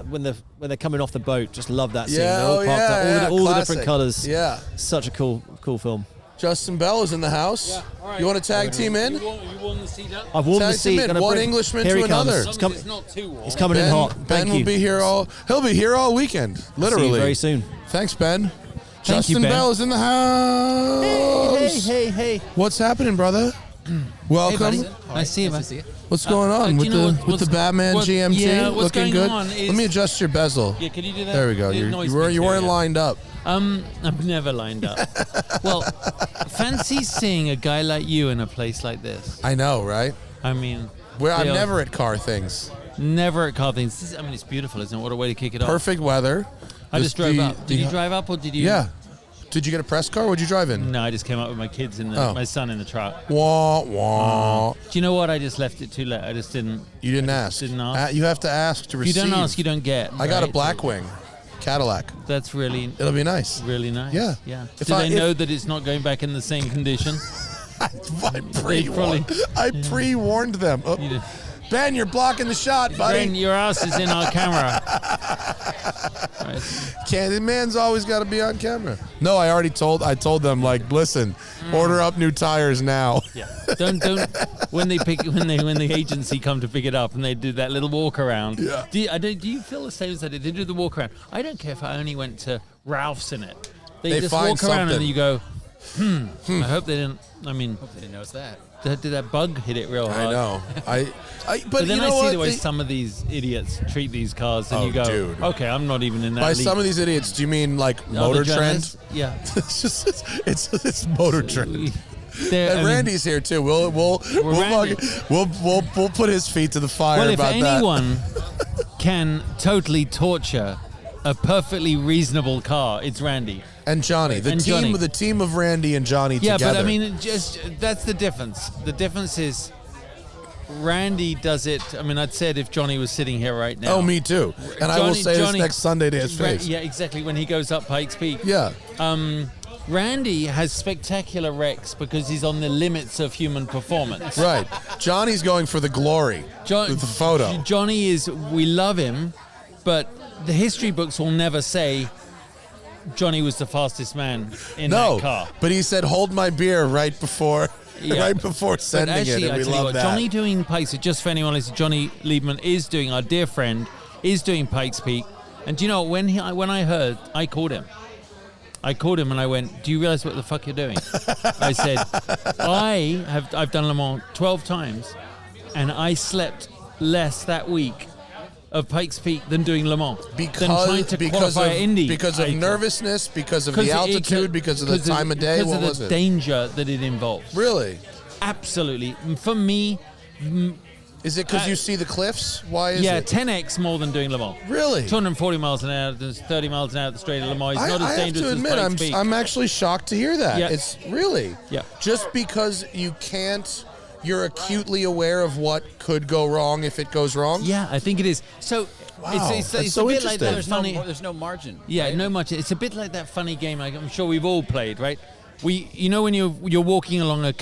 when they're coming off the boat, just love that scene. Yeah, They're all parked up, all the different colors. Yeah. Such a cool film. Justin Bell is in the house. Yeah, all right. You want to tag team in? You want the seat up? I've warmed the Tag team seat. in. Gonna One bring- Englishman Here to he comes. another. He's coming. It's not too warm. He's coming in hot. Ben Thank will you. be here He'll be here all weekend. Literally. See you very soon. Thanks, Ben. Thank you, Justin Ben. Bell is in the house. Hey. What's happening, brother? Welcome. Nice to see you, man. Nice to see you. What's going on do you know with the Batman GMT? Yeah, what's looking going good. on is- Let me adjust your bezel. Yeah, can you do that? There we go. The You noise weren't mixer, yeah. lined up. I've never lined up. Well, fancy seeing a guy like you in a place like this. I know, right? I mean, I'm they are never at car things. never at car things. It's beautiful, isn't it? What a way to kick it off. Perfect weather. I just drove up. Did you drive up or did you? Yeah. Did you get a press car? What'd you drive in? No, I just came up with my kids and my son in the truck. Wah, wah. Do you know what? I just left it too late. I just didn't. You didn't ask. Didn't ask. You have to ask to If you receive. don't ask, you don't get. I got a right? Blackwing Cadillac. That's really, It'll be nice. really nice. Yeah. Yeah. If Do I- they know that it's not going back in the same condition? I probably- pre-warned them. Oh, You did. Ben, you're blocking the shot, buddy. Ben, your ass is in our camera. Right. The man's always got to be on camera. No, I told them, like, listen, order up new tires now. Yeah. Don't when the agency come to pick it up and they do that little walk around. Yeah. Do you feel the same as I did? They do the walk around. I don't care if I only went to Ralph's in it. They just find walk around something. and you go, I hope they didn't. I mean, Hope they didn't notice that. did that bug hit it real hard? I know. But But then you know I see what? the way some of some idiots treat these cars, and Oh, you go, dude. okay, I'm not even in that By league. some of these idiots, do you mean like Other Motor Trend? journalists? Yeah. it's Motor Trend. They're- I And mean, Randy's here too. We'll Randy. put his feet to the fire well, if about that. anyone can totally torture a perfectly reasonable car, it's Randy. And Jonny. The team of Randy and Jonny Yeah, together. but I mean, that's the difference. The difference is Randy does it. I mean, I'd say it if Jonny was sitting here right now. Oh, me too. And I will say this next Sunday to his face. Yeah, exactly, when he goes up Pikes Peak. Yeah. Randy has spectacular wrecks because he's on the limits of human performance. Right. Johnny's going for the glory with the photo. Jonny is, we love him, but the history books will never say Jonny was the fastest man in that car. But he said, hold my beer right before sending actually, it, and we love that. Jonny doing Pikes, just for anyone listening, Jonny Liebman is doing, our dear friend, is doing Pikes Peak. And do you know, when I heard, I called him and I went, do you realize what the fuck you're doing? I said, I've done Le Mans 12 times, and I slept less that week of Pikes Peak than doing Le Mans. Because of nervousness, because of the altitude, because of the time of day. What was it? Because of the danger that it involves. Really? Absolutely. For me... Is it because you see the cliffs? Why is it? Yeah, 10x more than doing Le Mans. Really? 240 miles an hour, there's 30 miles an hour at the straight of Le Mans. It's not as dangerous as Pikes Peak. I'm actually shocked to hear that. Yeah. It's really. Yeah. Just because you're acutely aware of what could go wrong if it goes wrong? Yeah, I think it is. So it's so a bit like that interesting. There's no margin. Yeah, right? no much. It's a bit like that funny game I'm sure we've all played, right? You know when you're walking along a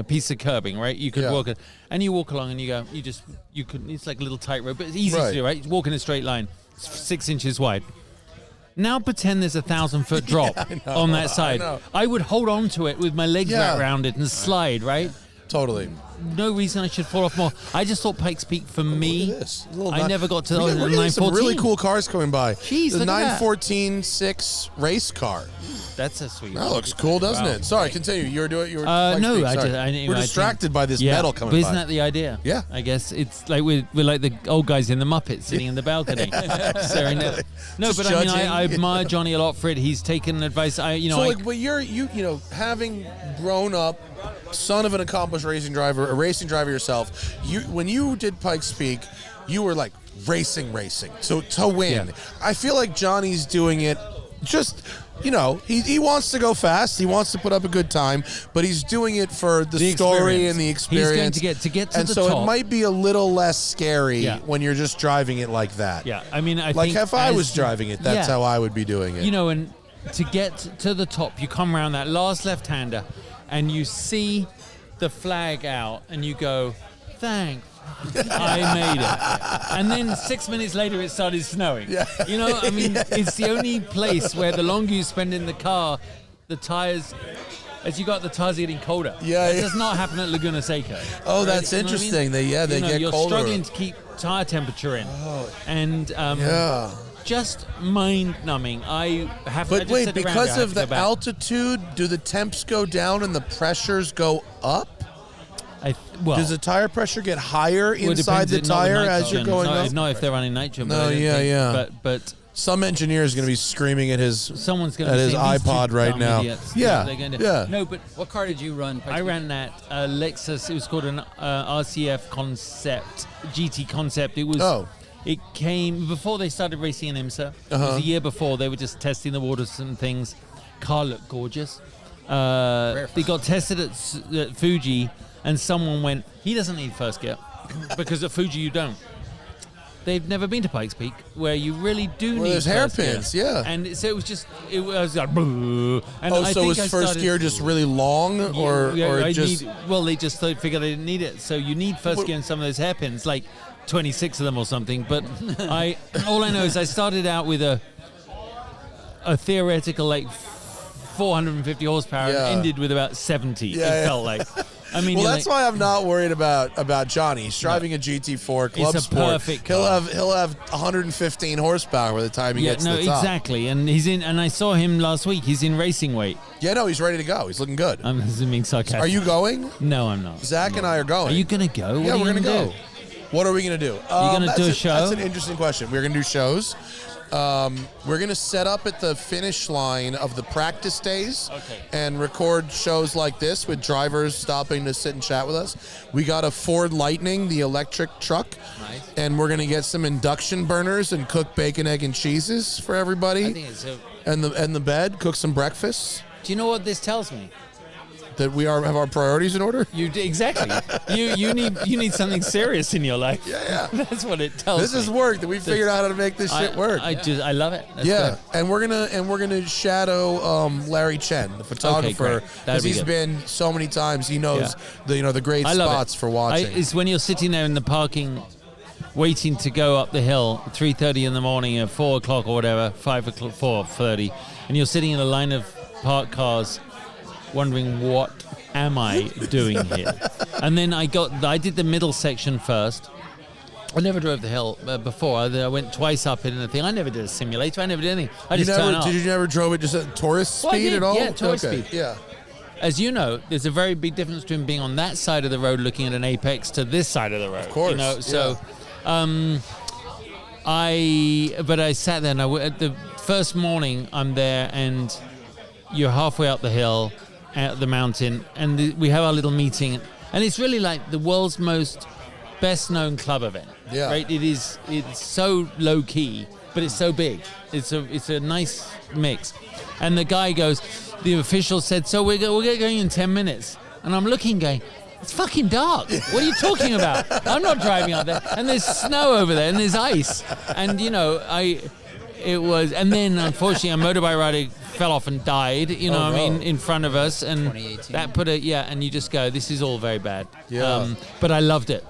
piece of curbing, right? You could walk it, and you walk along and you could. It's like a little tightrope, but it's easy to do, right? You walk in a straight line, it's 6 inches wide. Now pretend there's a 1,000-foot drop on that side. I would hold on to it with my legs wrapped around it and slide, right? Totally. No reason I should fall off more. I just thought Pikes Peak for me. I never got to the 914. Some really cool cars coming by. Jeez, the look at that. 914-6 race car. That's a sweet. That looks cool, doesn't it? Sorry, continue. You were doing. No, we're distracted by this metal coming by. by. Isn't that the idea? Yeah. I guess it's like we're like the old guys in the Muppets sitting in the balcony, staring at. No, Just but judging. I admire Jonny a lot for it. He's taken advice. But you're having grown up, son of an accomplished racing driver yourself. When you did Pikes Peak, you were like racing. So to win, I feel like Johnny's doing it just. He wants to go fast. He wants to put up a good time, but he's doing it for the story and the experience. He's going to get to and the so top. it might be a little less scary when you're just driving it like that. Yeah, I mean, I like think if I was driving it, that's how I would be doing it. And to get to the top, you come around that last left-hander, and you see the flag out, and you go, "Thank." I made it. And then 6 minutes later, it started snowing. Yeah. It's the only place where the longer you spend in the car, the tires, as you got the tires are getting colder. Yeah. It does not happen at Laguna Seca. Oh, that's interesting. They get you're colder. struggling to keep tire temperature in. Oh. And just mind-numbing. But wait, because of the altitude, do the temps go down and the pressures go up? Does the tire pressure get higher inside the tire as you're going up? Not if they're running nitrogen. But some engineer is going to be screaming at his iPod right now. Yeah. No, but what car did you run? I ran that Lexus. It was called an RCF Concept, GT Concept. It was. It came before they started racing in IMSA. It was a year before. They were just testing the waters and things. Car looked gorgeous. They got tested at Fuji. And someone went, he doesn't need first gear, because at Fuji you don't. They've never been to Pikes Peak, where you really do need there's first hairpins, gear. And so it was like, and was first gear just really long, or just? They just figured they didn't need it. So you need first gear in some of those hairpins, like 26 of them or something. But all I know is I started out with a theoretical like 450 horsepower and ended with about 70. It felt like. I mean, that's why I'm not worried about Jonny. He's driving a GT4 Club it's a Sport. Perfect car. He'll have 115 horsepower by the time he gets to the top. Exactly. And he's in. And I saw him last week. He's in racing weight. Yeah, no, he's ready to go. He's looking good. I'm being sarcastic. Are you going? No, I'm not. Zach and I are going. Are you gonna go? Yeah, we're gonna go. What are we gonna do? Are you gonna do a show? That's an interesting question. We're gonna do shows. We're going to set up at the finish line of the practice days and record shows like this with drivers stopping to sit and chat with us. We got a Ford Lightning, the electric truck, and we're going to get some induction burners and cook bacon, egg, and cheeses for everybody. I think it's and the bed, cook some breakfast. Do you know what this tells me? That we have our priorities in order. Exactly. you need something serious in your life. Yeah. That's what it tells me. This is work that we figured out how to make this shit work. I love it. That's yeah, good. and we're gonna shadow Larry Chen, the photographer, because he's been so many times. He knows the great spots for watching. It's when you're sitting there in the parking, waiting to go up the hill, 3:30 in the morning, or 4 o'clock or whatever, 5 o'clock, 4:30, and you're sitting in a line of parked cars, wondering what am I doing here? And then I did the middle section first. I never drove the hill before. I went twice up in the thing. I never did a simulator. I never did anything. I just turned off. Did you never drove it just at tourist speed at all? Yeah, tourist speed. Yeah. As you know, there's a very big difference between being on that side of the road looking at an apex to this side of the road. Of course. So, I sat there and the first morning I'm there and you're halfway up the hill, at the mountain, and we have our little meeting, and it's really like the world's most best-known club event. Yeah. Right. It's so low key, but it's so big. It's a nice mix. And the guy goes, the official said, so we're going in 10 minutes, and I'm looking, going, it's fucking dark. What are you talking about? I'm not driving up there, and there's snow over there, and there's ice, and and then unfortunately a motorbike rider fell off and died, in front of us, and 2018. that put and you just go, this is all very bad. Yeah. But I loved it.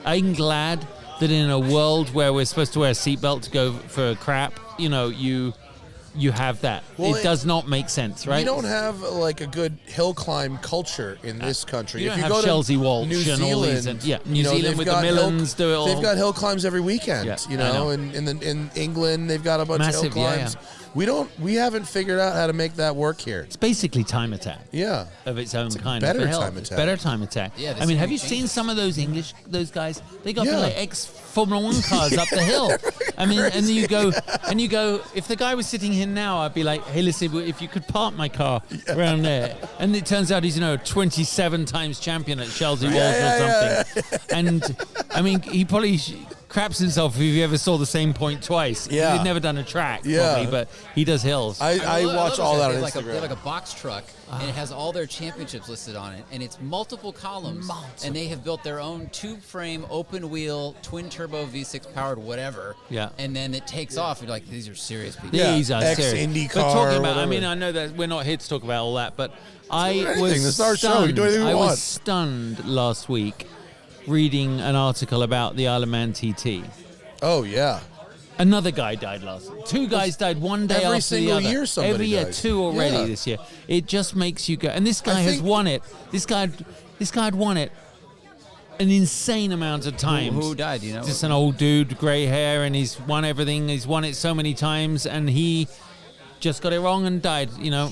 I'm glad that in a world where we're supposed to wear a seatbelt to go for crap, you have that. Well, it does not make sense, right? We don't have like a good hill climb culture in this country. You if don't you have go Chelsea to Walsh New and Zealand, all these, New Zealand with the Millens do it all. They've got hill climbs every weekend. I know. And in England they've got a bunch Massive, of hill climbs. We haven't figured out how to make that work here. It's basically time attack. Yeah. Of its own kind. better of hell. time It's attack. better time attack. Yeah, I mean, have you changes. seen some of those guys? They got Yeah. like ex-Formula 1 cars up the hill. I mean, and you go, if the guy was sitting here now, I'd be like, hey, listen, if you could park my car around there. And it turns out he's, 27 times champion at Chelsea Walsh or something. And, I mean, he probably craps himself if you ever saw the same point twice. Yeah. He'd never done a track, Yeah. probably, but he does hills. I watch all that on They have Instagram. they have like a box truck, and it has all their championships listed on it, and it's multiple columns. And they have built their own tube frame, open wheel, twin turbo V6 powered whatever. Yeah. And then it takes off. You're like, these are serious people. Yeah. These are serious. Ex-IndyCar But talking about, or whatever. I know that we're not here to talk about all that, but I anything. was This is our stunned. show. We do anything we I want. was stunned last week reading an article about the Isle of Man TT. Oh yeah. Another guy died last week. Two guys died one day Every after single the other. year somebody Every year, dies. 2 already Yeah. this year. It just makes you go. And this guy has think- won it. This guy had won it an insane amount of times. Who died, do you know? Just an old dude, grey hair, and he's won everything. He's won it so many times, and he just got it wrong and died,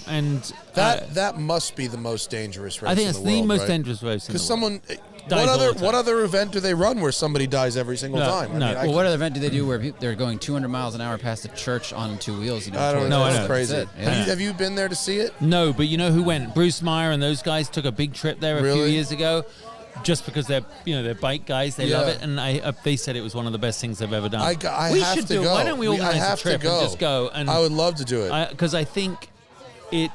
and That must be the most dangerous race I think in it's the the world, most right? dangerous race in the Because world. someone, Dies all the time. what other event do they run where somebody dies every single No, time? no. Well, what other event do they do where they're going 200 miles an hour past a church on 2 wheels? I don't towards- know. No, I That's know. crazy. That's it. Have, Yeah. have you been there to see it? No, but you know who went? Bruce Meyer and those guys took a big trip there a few Really? years ago, just because they're bike guys. They love Yeah. it, and they said it was one of the best things they've ever done. I we have should to do it. go. Why don't we I organize have a trip to go. and just go? And I would love to do it. because I think it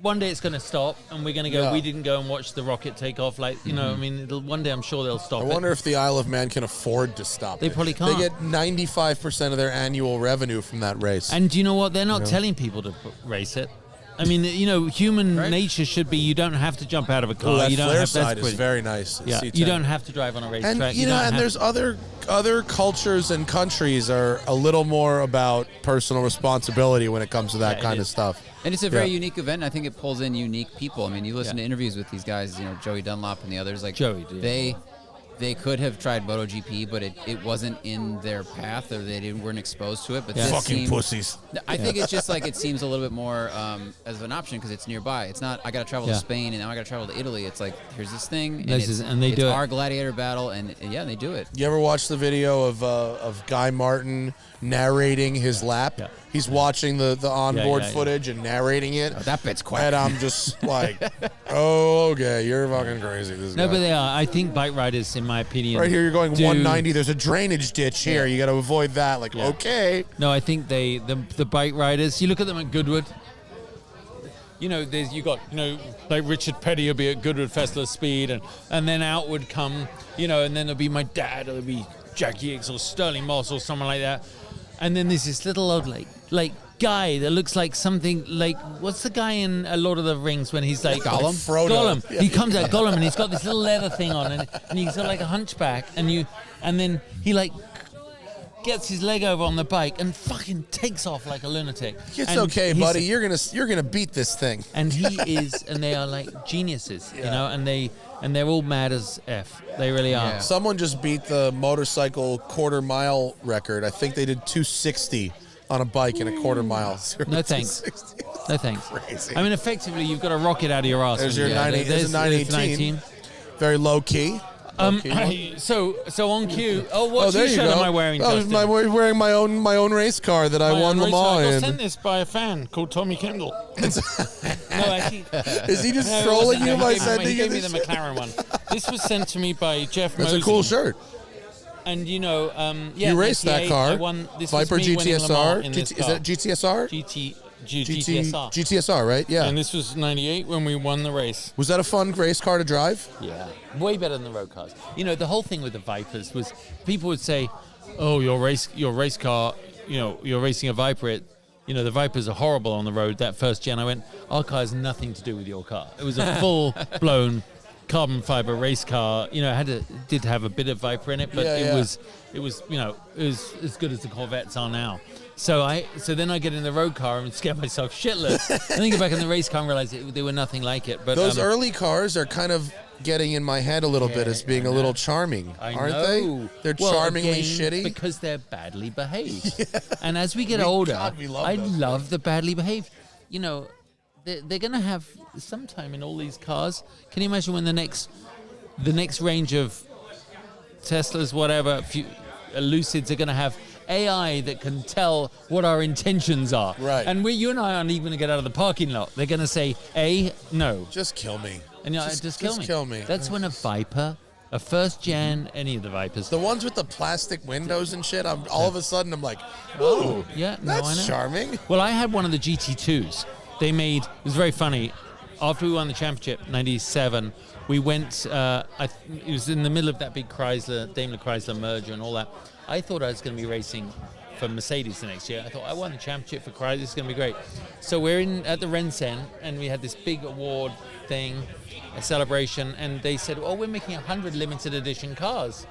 one day it's going to stop, and we're going to go. Yeah. We didn't go and watch the rocket take off. I mean, one day I'm sure they'll stop. I wonder if the Isle of Man can afford to stop They it. probably can't. They get 95% of their annual revenue from that race. And do you know what? They're not telling people to race it. I mean, human nature should be you don't have to jump out of a car. Oh, that you don't flare have side that's is very nice. Yeah, C10. you don't have to drive on a racetrack. And and there's other cultures and countries are a little more about personal responsibility when it comes to that Yeah, it kind of is. stuff. And it's a very Yeah. unique event. I think it pulls in unique people. I mean, you listen Yeah. to interviews with these guys, Joey Dunlop and the others. Like Joey, yeah. they could have tried MotoGP, but it wasn't in their path, or they weren't exposed to it. But this Fucking seemed, pussies. I think it's just like it seems a little bit more as an option because it's nearby. It's not I got to travel to Spain and now I got to travel to Italy. It's like here's this thing, and, they do it. our gladiator battle, and they do it. You ever watch the video of Guy Martin narrating his lap? Yeah. He's watching the onboard footage and narrating it. Oh, that bit's quick. And I'm just like, oh, okay, you're fucking crazy. This No, guy. but they are. I think bike riders, in my opinion, Right here, you're going do- 190. There's a drainage ditch here. You got to avoid that. Like, okay. No, I think the bike riders. You look at them at Goodwood. You know, you got like Richard Petty will be at Goodwood Festival of Speed, and then out would come and then there'll be my dad, or there'll be Jack Hicks or Sterling Moss or someone like that, and then there's this little old like guy that looks like something like what's the guy in A Lord of the Rings when he's like Gollum? Frodo. Gollum. He comes out Gollum and he's got this little leather thing on and he's got like a hunchback and then he like gets his leg over on the bike and fucking takes off like a lunatic. It's And okay, he's- buddy. You're gonna beat this thing. And and they are like geniuses, and they're all mad as F. They really are. Yeah. Someone just beat the motorcycle quarter mile record. I think they did 260 on a bike in a quarter mile. No thanks. 260. No thanks. Crazy. I mean, effectively, you've got a rocket out of your ass. There's when your you- 90 there's a 918. Very low key. So on cue. Oh, what Oh, there you t-shirt go. am I wearing? I was Justin? wearing my own race car that I won Le Mans I got in. sent this by a fan called Tommy Kendall. No, actually, Is he just no, it trolling wasn't. you No, by he sending gave you me this the shit? McLaren one. This was sent to me by Jeff That's Mosey. a cool shirt. And You raced that 98, car. I won, this Viper was me winning Le Mans GTSR. in this Is car. that GTSR? GTSR. GTSR, right? Yeah. And this was 98 when we won the race. Was that a fun race car to drive? Yeah. Way better than the road cars. The whole thing with the Vipers was people would say, oh, your race car, you're racing a Viper. The Vipers are horrible on the road, that first gen. I went, our car has nothing to do with your car. It was a full-blown carbon fiber race car. It did have a bit of Viper in it, but it was as good as the Corvettes are now. So then I get in the road car and scare myself shitless. And then get back in the race car and realize they were nothing like it. But Those early cars are kind of getting in my head a little bit as being a little charming, aren't they? They're charmingly shitty. Because they're badly behaved. And as we get older, we love I those love the badly behaved. They're going to have sometime in all these cars. Can you imagine when the next range of Teslas, whatever, Lucids are going to have AI that can tell what our intentions are. Right. And you and I aren't even going to get out of the parking lot. They're going to say, no. Just kill me. And just kill me. Kill me. That's when a Viper, a first gen, any of the Vipers. The ones with the plastic windows and shit, all of a sudden I'm like, ooh, yeah, no, I know. that's charming. Well, I had one of the GT2s. It was very funny. After we won the championship, 97, we went, it was in the middle of that big Daimler Chrysler merger and all that. I thought I was going to be racing for Mercedes the next year. I thought, I won the championship for Chrysler, it's going to be great. So we're at the Rensen, and we had this big award thing, a celebration, and they said, we're making 100 limited edition cars.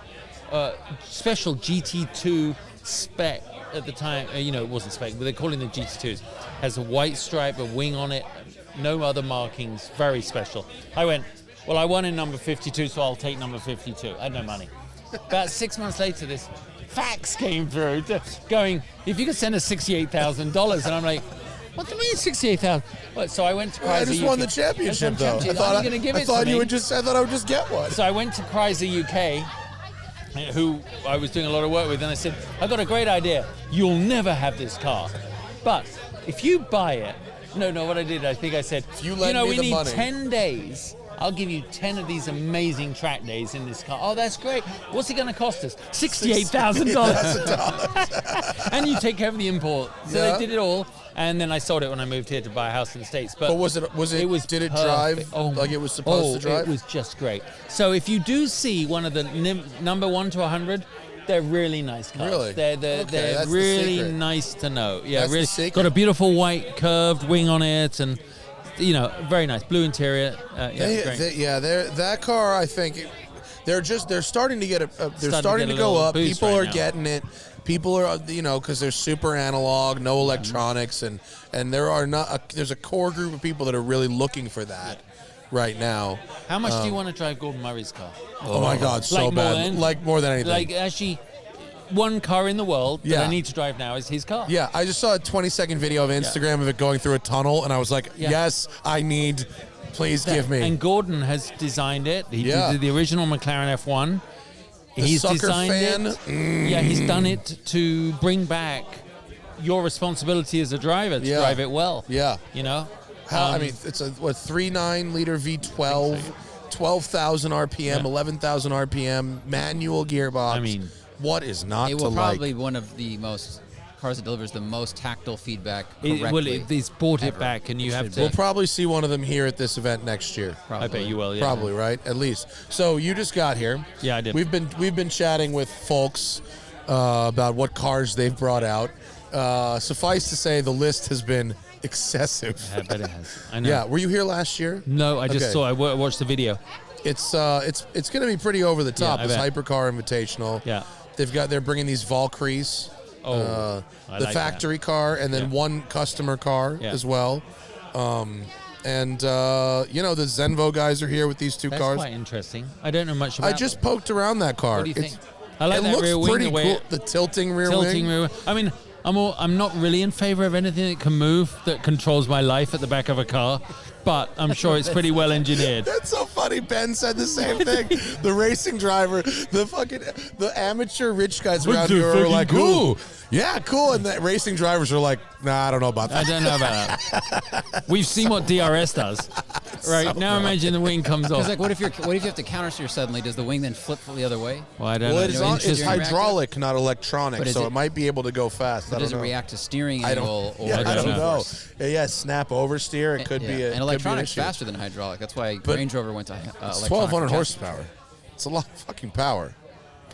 Special GT2 spec at the time, it wasn't spec, but they're calling them GT2s. Has a white stripe, a wing on it, no other markings, very special. I went, I won in number 52, so I'll take number 52. I had no money. About 6 months later, this fax came through going, if you could send us $68,000. And I'm like, what do you mean $68,000? So I went to Chrysler. I just won the championship, though. I thought I would just get one. So I went to Chrysler UK, who I was doing a lot of work with, and I said, I've got a great idea. You'll never have this car. But if you buy it, what I did, I think I said, if you lend me we the need money. 10 days. I'll give you 10 of these amazing track days in this car. Oh, that's great. What's it going to cost us? $68,000. And you take care of the import. So they did it all. And then I sold it when I moved here to buy a house in the States. But did it drive like it was supposed to drive? It was just great. So if you do see one of the number 1 to 100, they're really nice cars. Really? They're really nice to know. Yeah, That's the really. secret. Got a beautiful white curved wing on it, and very nice blue interior. That car, I think, they're starting to get they're starting to go up. People are getting it. People are, because they're super analog, no electronics, and there's a core group of people that are really looking for that. right now. How much do you want to drive Gordon Murray's car? Oh my God, so Like bad. Like more than anything. Like actually, one car in the world that Yeah. I need to drive now is his car. Yeah, I just saw a 20-second video of Instagram of it going through a tunnel, and I was like, Yeah. yes, I need, please give me. And Gordon has designed it. He Yeah. did the original McLaren F1. He's sucker designed fan. it. Yeah, he's done it to bring back your responsibility as a driver to Yeah. drive it well. Yeah. You know? I mean, it's a 3.9 liter V12, 12,000 RPM, Yeah. 11,000 RPM, manual gearbox. I mean, what is not It to will like? probably be one of the most cars that delivers the most tactile feedback correctly. It's brought it ever. back, and you It have should to. We'll probably see one of them here at this event next year. Probably. I bet you will. Yeah. Probably, right? At least. So you just got here. Yeah, I did. We've been chatting with folks about what cars they've brought out. Suffice to say, the list has been excessive. I bet it has. I know. Yeah. Were you here last year? No, I just Okay. saw. I watched the video. It's going to be pretty over the top. Yeah, I this bet. Hypercar Invitational. Yeah. They're bringing these Valkyries. Oh, I the like factory car, and then Yeah. one customer car Yeah. as well. The Zenvo guys are here with these two That's cars. quite interesting. I don't know much about. I just poked around that car. What do you It's- think? I like it that looks rear wing. pretty The way cool. it- The tilting rear tilting wing. rear. I mean, I'm not really in favor of anything that can move that controls my life at the back of a car, but I'm sure it's pretty well engineered. That's so funny. Ben said the same thing. The racing driver, the amateur rich guys What around the here are fucking like, cool? ooh, yeah, cool. And the racing drivers are like, nah, I don't know about I that. don't know about that. We've seen what DRS does, right? Now imagine the wing comes off. Because like, what if you have to counter steer suddenly? Does the wing then flip the other way? Well, I don't Well, know. it's, No, it's interesting. hydraulic, not electronic, But is so it- it might be able to go fast. I Does don't it know. react to steering I angle don't, or yeah, I don't know. G-force? Yeah, snap oversteer. It could be a and electronic's could be an issue. faster than hydraulic. That's why But Range Rover went to It's electronic 1,200 for horsepower. It's a lot of fucking power.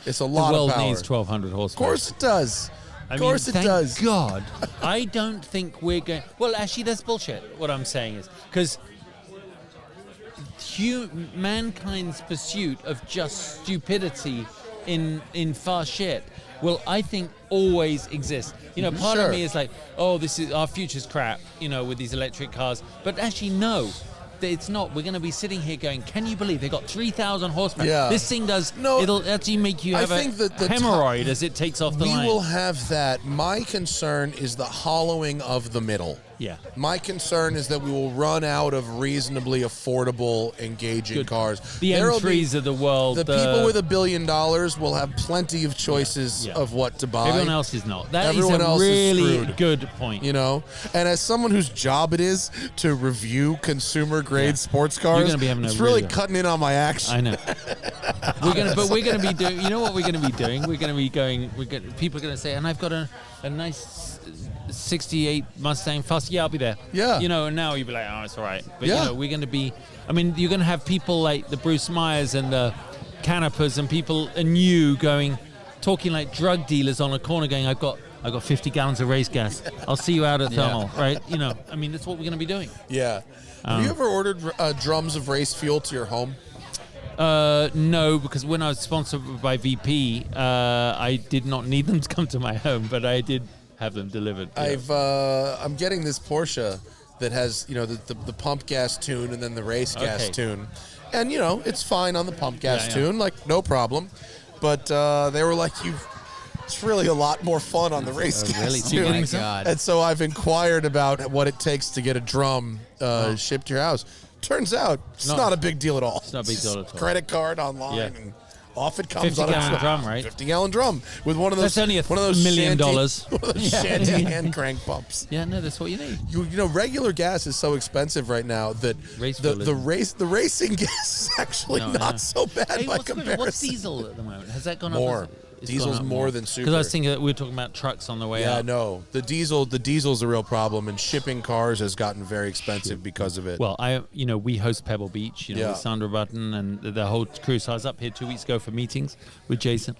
It's a The lot world of power. needs 1,200 Of horsepower. course it does. I Of mean, course it thank does. God. I don't think we're going. Well, actually, that's bullshit. What I'm saying is because mankind's pursuit of just stupidity in fast shit will, I think, always exist. You know, part Sure. of me is like, oh, this is our future's crap. You know, with these electric cars, but actually, no. It's not. We're going to be sitting here going, can you believe they got 3,000 horsepower? Yeah. This thing does. No, It'll actually make you I have think that the hemorrhoid as it takes off the We line. will have that. My concern is the hollowing of the middle. Yeah. My concern is that we will run out of reasonably affordable, engaging Good. cars. The There'll M3s be- of the world. The people with $1 billion will have plenty of choices Yeah. of what to buy. Everyone else is not. That is Everyone a else is really screwed. good point. You know, and as someone whose job it is to review consumer grade Yeah. sports cars, You're gonna be having a it's really really- cutting in on my action. I know. We're gonna be doing. You know what we're gonna be doing? We're gonna be going. People are gonna say, and I've got a nice '68 Mustang Fast. Yeah, I'll be there. Yeah. You know, and now you'll be like, oh, it's all right. But Yeah. you know, we're gonna be. I mean, you're gonna have people like the Bruce Myers and the Canopers and people and you going, talking like drug dealers on a corner, going, I've got 50 gallons of race gas. I'll see you out at thermal, right? You know, I mean, that's what we're gonna be doing. Yeah. Have you ever ordered drums of race fuel to your home? No, because when I was sponsored by VP, I did not need them to come to my home, but I did have them delivered. Yeah. I'm getting this Porsche that has, you know, the pump gas tune and then the race gas Okay. tune. And, you know, it's fine on the pump gas Yeah, yeah. tune, like, no problem. But they were like, it's really a lot more fun on the race gas really? Oh tune. my God. And so I've inquired about what it takes to get a drum shipped to your house. Turns out it's No. not a big deal at all. It's not a big deal at all. Credit card online Yeah. and off it comes 50 on a gallon drum, right? 50-gallon drum with one of those. That's only one of those $1 million. shanty- One of those Yeah. shanty hand crank pumps. Yeah, no, that's what you need. You know, regular gas is so expensive right now that Race the fuel the racing gas is actually No, not no. so bad Hey, by what's comparison. diesel at the moment? Has that gone More. up? It's Diesel's gone up more than super. Because I was thinking that we were talking about trucks on the way Yeah, up. no, the diesel's a real problem, and shipping cars has gotten very expensive because of it. Well, we host Pebble Beach, Yeah. with Sandra Button and the whole crew. So I was up here 2 weeks ago for meetings with Jason,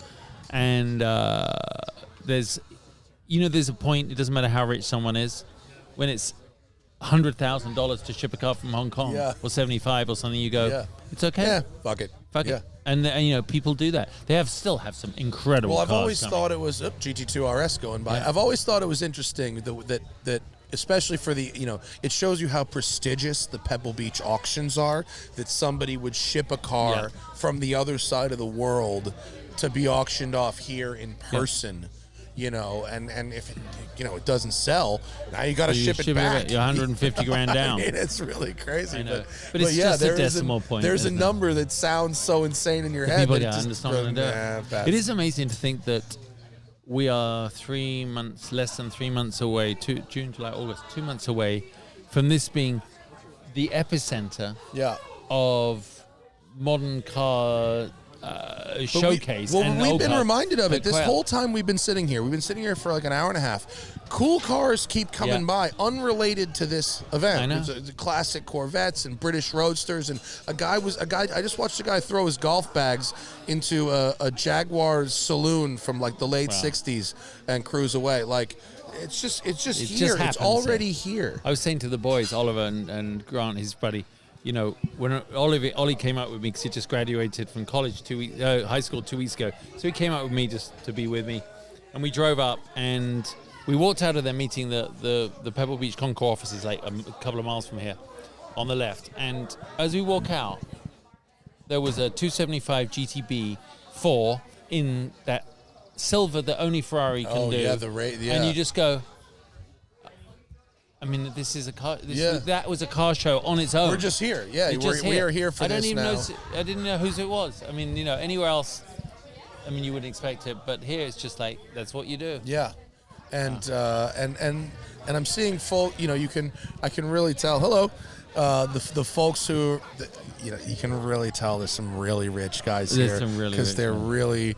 and there's a point. It doesn't matter how rich someone is, when it's $100,000 to ship a car from Hong Kong, Yeah. or 75 or something. You go, Yeah. it's okay. yeah, fuck it. Fuck yeah. it. And people do that. They still have some incredible. Well, I've cars always coming. thought it was GT2 RS going by. Yeah. I've always thought it was interesting that especially for the, it shows you how prestigious the Pebble Beach auctions are, that somebody would ship a car from the other side of the world to be auctioned off here in person. And if it doesn't sell, now you got to ship it back. You're 150 grand down. I mean, it's really crazy. I know. But it's just a decimal point. There's a isn't it? number that sounds so insane in your head. People that don't understand what to do. It is amazing to think that we are 3 months, less than 3 months away, June, July, August, 2 months away from this being the epicenter of modern car showcase. We've been reminded of it this whole time we've been sitting here. We've been sitting here for like an hour and a half. Cool cars keep coming by, unrelated to this event. I know. There's classic Corvettes and British Roadsters, and a guy. I just watched a guy throw his golf bags into a Jaguar saloon from like the late '60s and cruise away. Like it's just here. It's already here. I was saying to the boys, Oliver and Grant, his buddy. When Ollie came out with me because he just graduated from college high school 2 weeks ago. So he came out with me just to be with me. And we drove up and we walked out of their meeting, the Pebble Beach Concours offices, like a couple of miles from here on the left. And as we walk out, there was a 275 GTB 4 in that silver that only Ferrari can do. And you just go, I mean, this is a car. That was a car show on its own. We're just here. Yeah, we are here for this now. I didn't know whose it was. I mean, anywhere else, I mean, you wouldn't expect it, but here it's just like that's what you do. Yeah, and I'm seeing folk. I can really tell. Hello, the folks who, you can really tell there's some really rich guys here because they're really.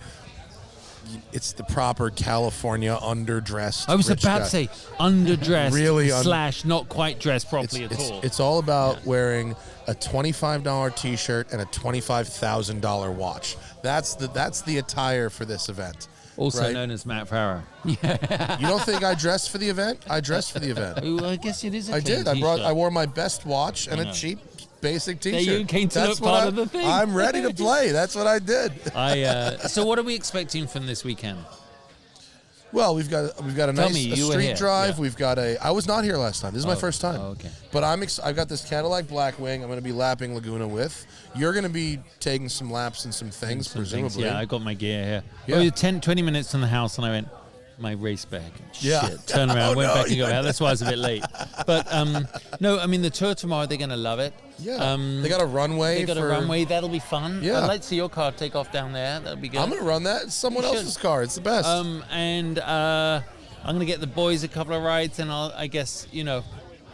It's the proper California underdressed. I was about guy. to say underdressed really / not quite dressed properly at all. It's all about wearing a $25 T-shirt and a $25,000 watch. That's the attire for this event. Also known as Matt Farah. You don't think I dressed for the event? I dressed for the event. Well, I guess it is. I did. I wore my best watch and a cheap basic T-shirt. You came to look part of the thing. I'm ready to play. That's what I did. So what are we expecting from this weekend? Well, we've got a nice street drive. Yeah. We've got I was not here last time. This is my first time. Oh, okay. But I've got this Cadillac Blackwing. I'm going to be lapping Laguna with. You're going to be taking some laps and some things, presumably. Yeah, I got my gear here. Yeah. We were 20 minutes from the house, and I went, my race bag. Yeah. Shit. Turn around, went back and go out. That's why I was a bit late. But, no, I mean, the tour tomorrow, they're going to love it. Yeah. They got a runway. A runway. That'll be fun. Yeah. I'd like to see your car take off down there. That'll be good. I'm going to run that. It's someone else's car. It's the best. And I'm going to get the boys a couple of rides, and I guess,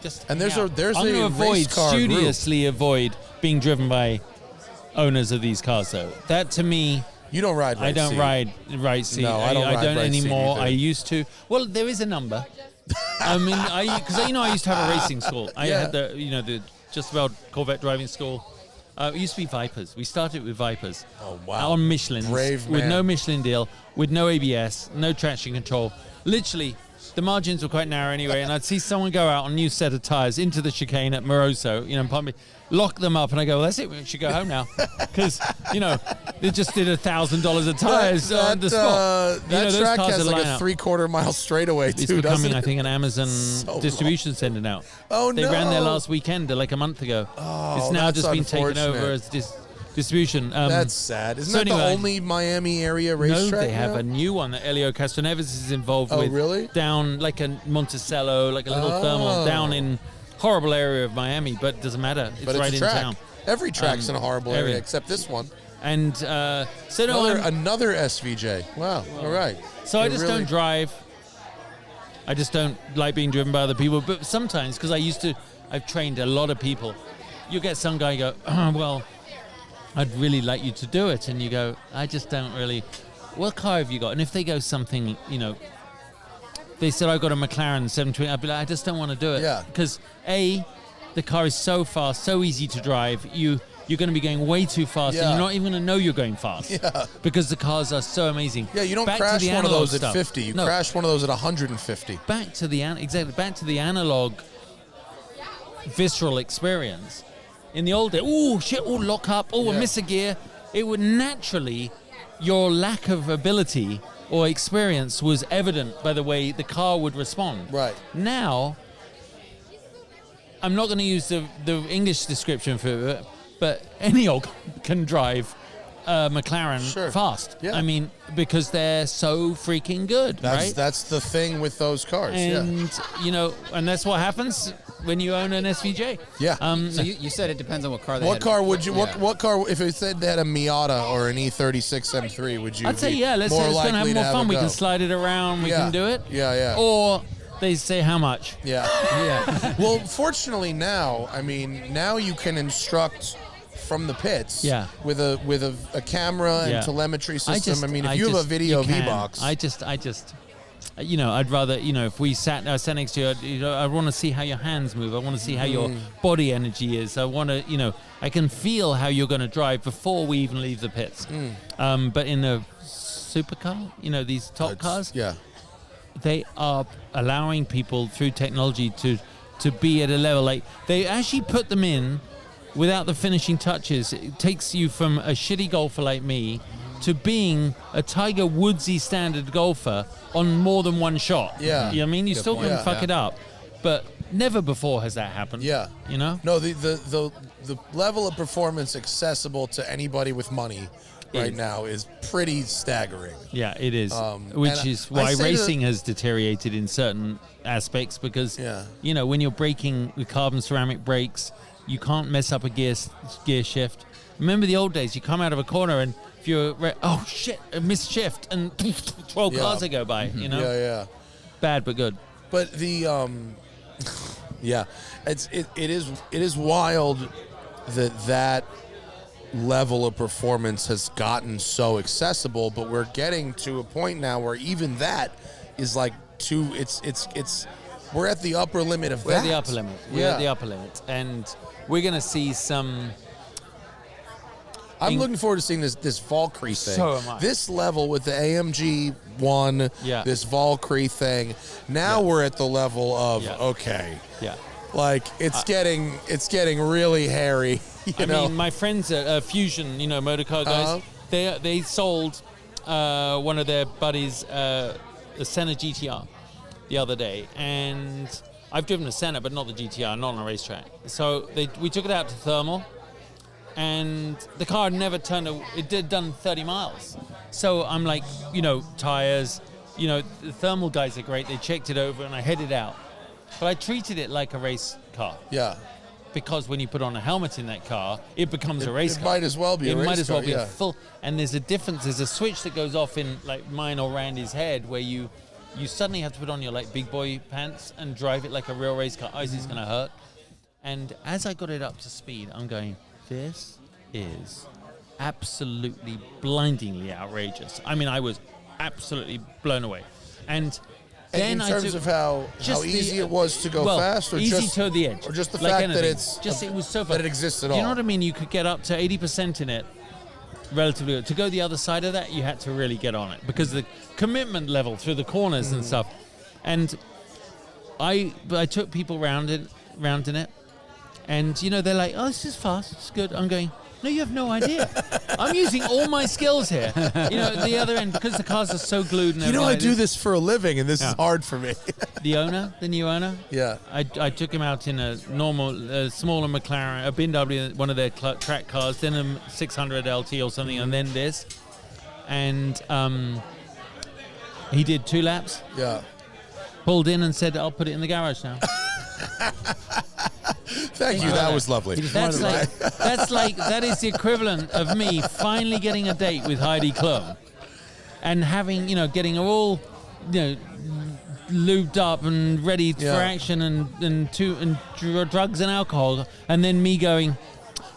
just. And there's I'm a race car studiously avoid being driven by owners of these cars, though. That to me. You don't ride right seat. I don't ride right seat. No, I don't ride I don't right anymore. Seat I used to. Well, there is a number. I mean, because I used to have a racing school. I had the just about Corvette driving school. It used to be Vipers. We started with Vipers. Oh wow! On Michelins, brave man. With no Michelin deal, with no ABS, no traction control. Literally, the margins were quite narrow anyway. And I'd see someone go out on a new set of tires into the chicane at Moroso, in Palm Beach, lock them up, and I go, well, that's it. We should go home now because they just did $1,000 of tires on the spot. That track has like a 3/4 mile straightaway it's too, becoming, doesn't it? I think, an Amazon distribution center now. Oh they ran there last weekend, like a month ago. Oh, it's now that's just been taken over unfortunate. as distribution. That's sad. Isn't that the only Miami area racetrack? No, they have now? a new one that Elio Castroneves is involved with. Oh, really? Down like a Monticello, like a little thermal, down in horrible area of Miami, but it doesn't matter. It's right in town. Every track's in a horrible area except this one. And another SVJ. Wow. All right. So I just don't drive. I just don't like being driven by other people. But sometimes, because I've trained a lot of people, you get some guy go, well, I'd really like you to do it. And you go, I just don't really. What car have you got? And if they go something, they said, I got a McLaren 720. I'd be like, I just don't want to do it. Yeah. Because the car is so fast, so easy to drive. You're going to be going way too fast, and you're not even going to know you're going fast. Yeah. Because the cars are so amazing. Yeah, you don't crash one of those at 50. You crash one of those at 150. Back to the analog visceral experience. In the old days, lock up, I miss a gear. It would naturally, your lack of ability or experience was evident by the way the car would respond. Right. Now, I'm not going to use the English description for it, but any old can drive McLaren fast. Yeah. I mean, because they're so freaking good, right? That's the thing with those cars. And and that's what happens when you own an SVJ. Yeah. So you said it depends on what car they What had. car would you? What car? If it said they had a Miata or an E36 M3, would you? I'd say let's more say it's going to likely have more fun. a We go? can slide it around. We can do it. Yeah. Or they say how much. Yeah. Yeah. Well, fortunately now, now you can instruct from the pits. Yeah. With a camera and telemetry system. If you have a video V-Box. I just I'd rather, if we sat next to you, I want to see how your hands move. I want to see how your body energy is. I want to, I can feel how you're going to drive before we even leave the pits. But in a supercar, these top cars, they are allowing people through technology to be at a level like they actually put them in without the finishing touches. It takes you from a shitty golfer like me to being a Tiger Woodsy standard golfer on more than one shot. Yeah. You know what I mean? You still point. can fuck it up. But never before has that happened. Yeah. No, the level of performance accessible to anybody with money right now is pretty staggering. Yeah, it is. Which is I why say racing has deteriorated in certain aspects because, when you're braking with carbon ceramic brakes, you can't mess up a gear shift. Remember the old days, you come out of a corner and if you're, oh shit, a missed shift and 12 cars that go by, Yeah. Bad but good. But the it is wild that level of performance has gotten so accessible, but we're getting to a point now where even that is like we're at the upper limit of We're that. at the upper limit. We're at the upper limit. And we're going to see some... I'm looking forward to seeing this Valkyrie thing. So am I. This level with the AMG 1, this Valkyrie thing. Now we're at the level of like it's getting really hairy. I mean, my friends at Fusion, motorcar guys, they sold one of their buddies a Senna GTR the other day, and I've driven a Senna, but not the GTR, not on a racetrack. So we took it out to thermal. And the car had never done 30 miles. So I'm like, tires, the thermal guys are great. They checked it over and I headed out. But I treated it like a race car. Yeah. Because when you put on a helmet in that car, it becomes a race car. It might as well be a race car. It might as well be a full. And there's a difference. There's a switch that goes off in like mine or Randy's head where you suddenly have to put on your like big boy pants and drive it like a real race car. It's going to hurt. And as I got it up to speed, I'm going... This is absolutely blindingly outrageous. I mean, I was absolutely blown away. And then in terms of how easy it was to go fast, or easy just to the edge, or just the like fact anything. that it was so fast. that it exists at all. You know what I mean? You could get up to 80% in it relatively. To go the other side of that, you had to really get on it because the commitment level through the corners and stuff. And I took people round in it. And, they're like, oh, this is fast. It's good. I'm going, no, you have no idea. I'm using all my skills here. At the other end, because the cars are so glued and everything. I do this for a living, and this is hard for me. The new owner? Yeah. I took him out in a smaller McLaren, a BMW, one of their track cars, then a 600 LT or something, and then this. And he did 2 laps. Yeah. Pulled in and said, I'll put it in the garage now. Thank you. That was lovely. That is the equivalent of me finally getting a date with Heidi Klum and having, getting her all, lubed up and ready for action and drugs and alcohol, and then me going,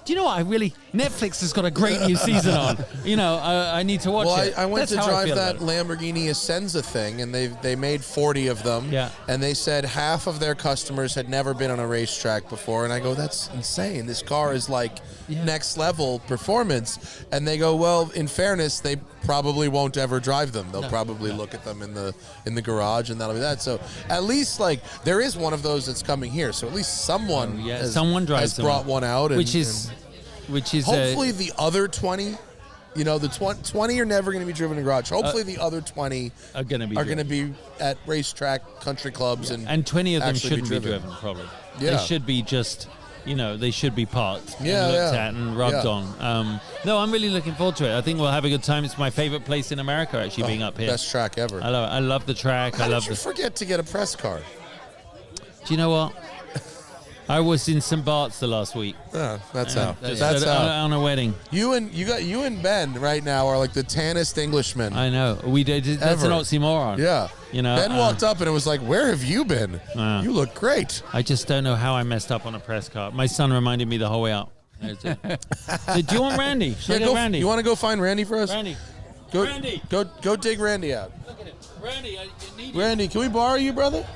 do you know what? Netflix has got a great new season on. I need to watch it. I went That's to how I drive feel that about it. Lamborghini Essenza thing, and they made 40 of them. Yeah. And they said half of their customers had never been on a racetrack before. And I go, that's insane. This car is like next level performance. And they go, well, in fairness, they probably won't ever drive them. They'll probably look at them in the garage, and that'll be that. So at least there is one of those that's coming here. So at least someone someone drives has brought one out, which is hopefully the other 20 You know, the 20 are never going to be driven in garage. Hopefully, the other 20 are going to be at racetrack, country clubs, and 20 of them actually shouldn't be driven, probably. Yeah. They should be just, they should be parked and Yeah, looked yeah. at and rubbed Yeah. on. No, I'm really looking forward to it. I think we'll have a good time. It's my favorite place in America, actually, being up here. Best track ever. I love it. I love the track. How I love did you forget to get a press car? Do you know what? I was in St. Bart's the last week. That's how. Just That's how. On a wedding. You and Ben right now are like the tannest Englishmen. I know. We did. That's Ever. an oxymoron. Yeah. Ben walked up and it was like, "Where have you been? You look great." I just don't know how I messed up on a press car. My son reminded me the whole way up. So, do you want Randy? Should I get Randy? You want to go find Randy for us? Randy. Go, Randy. Go dig Randy out. Look at him. Randy, I need you. Randy, can we borrow you, brother?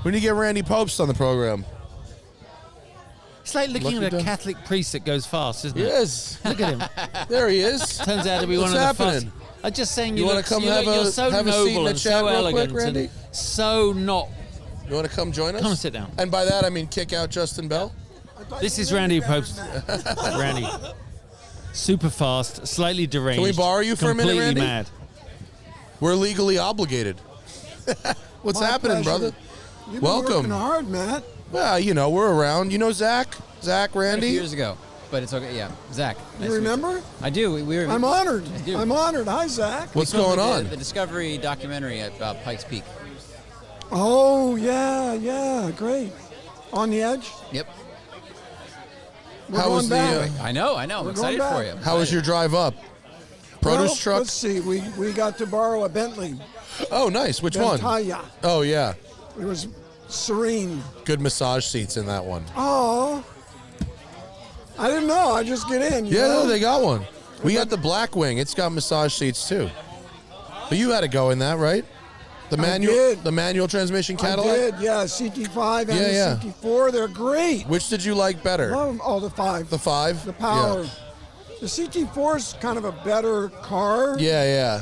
We need to get Randy Pobst on the program. It's like looking Lucky at a dog. Catholic priest that goes fast, isn't it? Yes. Look at him. There he is. Turns out to be What's one of the happening? fast. I'm just saying, You you wanna look, come you have look, a- you're so have a seat in noble the and chat so real quick, elegant Randy? and so not. You want to come join us? Come and sit down. And by that, I mean kick out Justin Bell. This is Randy Pobst. Randy. Super fast, slightly deranged. Can we borrow you for a minute, completely Randy? mad. We're legally obligated. What's My happening, pleasure. brother? You've Welcome. been working hard, Matt. Well, we're around. You know Zach? Zach, A few Randy? years ago, but it's okay. Yeah, Zach. You nice to meet remember? I do. We were. I'm honored. I do. I'm honored. Hi, Zach. What's We filmed going the on? Discovery documentary at Pikes Peak. Oh, yeah, great. On the edge? Yep. We're How going was the, back. I know. I'm We're excited going for back. you. How was your drive up? Produce Well, truck? Let's see. We got to borrow a Bentley. Oh, nice. Which one? Bentaya. Oh, yeah. It was serene. Good massage seats in that one. Oh. I didn't know. I just get in. you Yeah, know? no, they got one. We got the black wing. It's got massage seats too. But you had to go in that, right? did. The manual transmission I Cadillac? did, yeah. CT5 and Yeah, the CT4. They're great. Which did you like better? Love 'em. Oh, the 5. The 5? The power. The CT4 is kind of a better car, Yeah.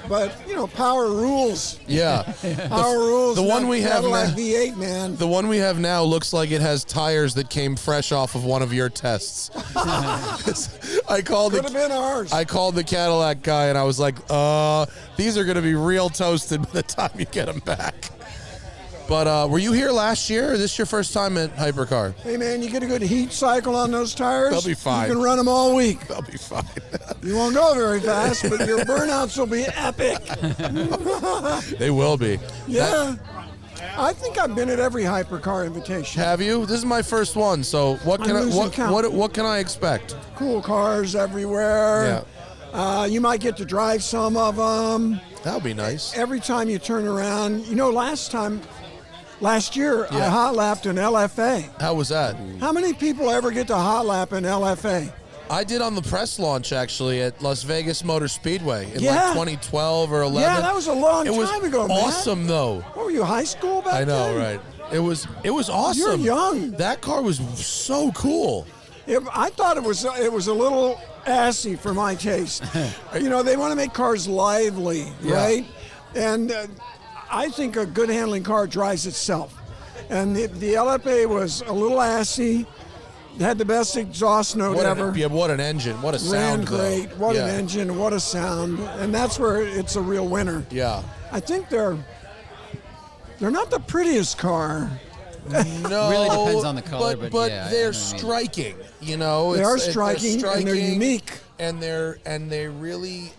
but power rules. Yeah. Power rules. the one That we have Cadillac now- V8, man. The one we have now looks like it has tires that came fresh off of one of your tests. I called Could have been ours. I called the Cadillac guy and I was like, these are going to be real toasted by the time you get them back. But were you here last year? Or is this your first time at Hypercar? Hey, man, you get a good heat cycle on those tires. They'll be fine. You can run them all week. They'll be fine. You won't go very fast, but your burnouts will be epic. They will be. Yeah. I think I've been at every Hypercar Invitation. Have you? This is my first one, so what can I'm losing count. what can I expect? Cool cars everywhere. You might get to drive some of them. That would be nice. Every time you turn around, last year I Yeah. hot lapped an LFA. How was that? How many people ever get to hot lap an LFA? I did on the press launch actually at Las Vegas Motor Speedway in Yeah. like 2012 or 11. Yeah, that was a long It was time ago, man. awesome though. What were you, high school back I know, then? right? It was awesome. You're young. That car was so cool. I thought it was a little assy for my taste. They want to make cars lively, Yeah. right? And I think a good handling car drives itself. And the LFA was a little assy. It had the best exhaust note ever. What an engine. What a sound Ran though. great. What Yeah. an engine. What a sound. And that's where it's a real winner. Yeah. I think they're not the prettiest car. No. Really depends on the color, but yeah, I know they're what you mean. striking. They are striking, and they're unique. And they really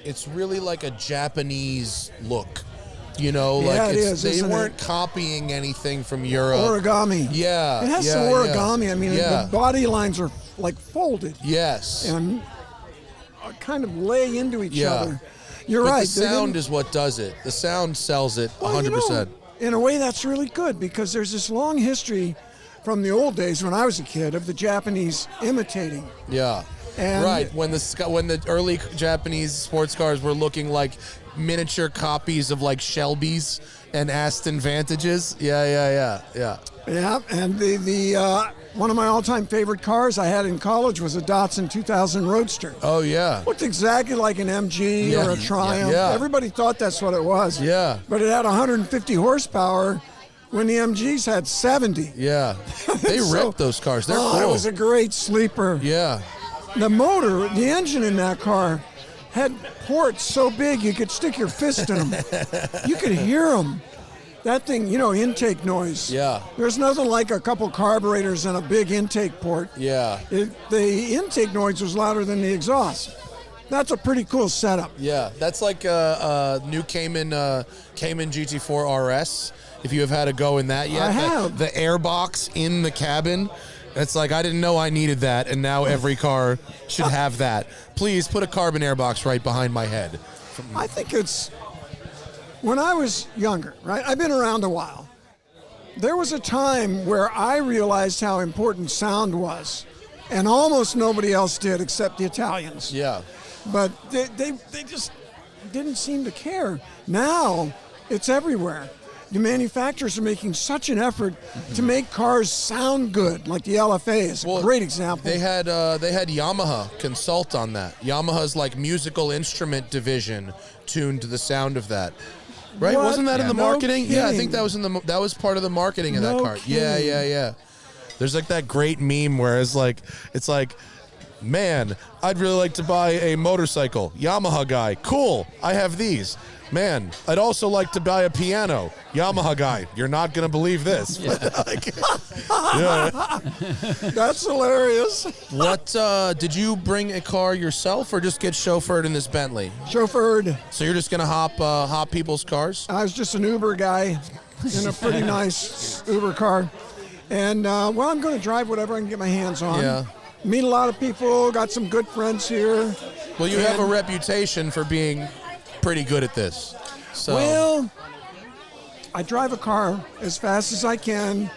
it's really like a Japanese look. Yeah, it is, they isn't weren't it? copying anything from Europe. Origami. Yeah. It has yeah, some yeah. origami. I mean, Yeah. the body lines are like folded Yes. and kind of lay into each Yeah. other. You're But right. the sound is what does it. The sound sells it 100%. In a way, that's really good because there's this long history from the old days when I was a kid of the Japanese imitating. Yeah. And- right. When the early Japanese sports cars were looking like miniature copies of like Shelby's and Aston Vantages. Yeah. Yeah, and the one of my all-time favorite cars I had in college was a Datsun 2000 Roadster. Oh yeah. Looked exactly like an MG Yeah. or a Triumph. Yeah. Everybody thought that's what it was. Yeah. But it had 150 horsepower when the MGs had 70. Yeah. They So- ripped those cars. They're Oh, cool. it was a great sleeper. Yeah. the motor, the engine in that car had ports so big you could stick your fist in them. You could hear them. That thing, intake noise. Yeah. There's nothing like a couple carburetors and a big intake port. Yeah. The intake noise was louder than the exhaust. That's a pretty cool setup. Yeah, that's like a new Cayman GT4 RS. If you have had a go in that yet, I have. The air box in the cabin. It's like, I didn't know I needed that, and now every car should have that. Please put a carbon air box right behind my head. I think it's, when I was younger, right? I've been around a while. There was a time where I realized how important sound was, and almost nobody else did except the Italians. Yeah. But they just didn't seem to care. Now, it's everywhere. The manufacturers are making such an effort to make cars sound good, like the LFA is a great example. They had Yamaha consult on that. Yamaha's like musical instrument division tuned to the sound of that. Right? What? Wasn't that in the No marketing? Yeah, I think kidding. that was part of the marketing of that No car. kidding. Yeah. There's like that great meme where it's like, man, I'd really like to buy a motorcycle. Yamaha guy, cool. I have these. Man, I'd also like to buy a piano. Yamaha guy, you're not gonna believe this. Yeah. That's hilarious. What did you bring a car yourself, or just get chauffeured in this Bentley? Chauffeured. So you're just gonna hop people's cars? I was just an Uber guy in a pretty nice Uber car. And, I'm going to drive whatever I can get my hands on. Yeah. Meet a lot of people, got some good friends here. Well, you have a reputation for being pretty good at this. So Well, I drive a car as fast as I can,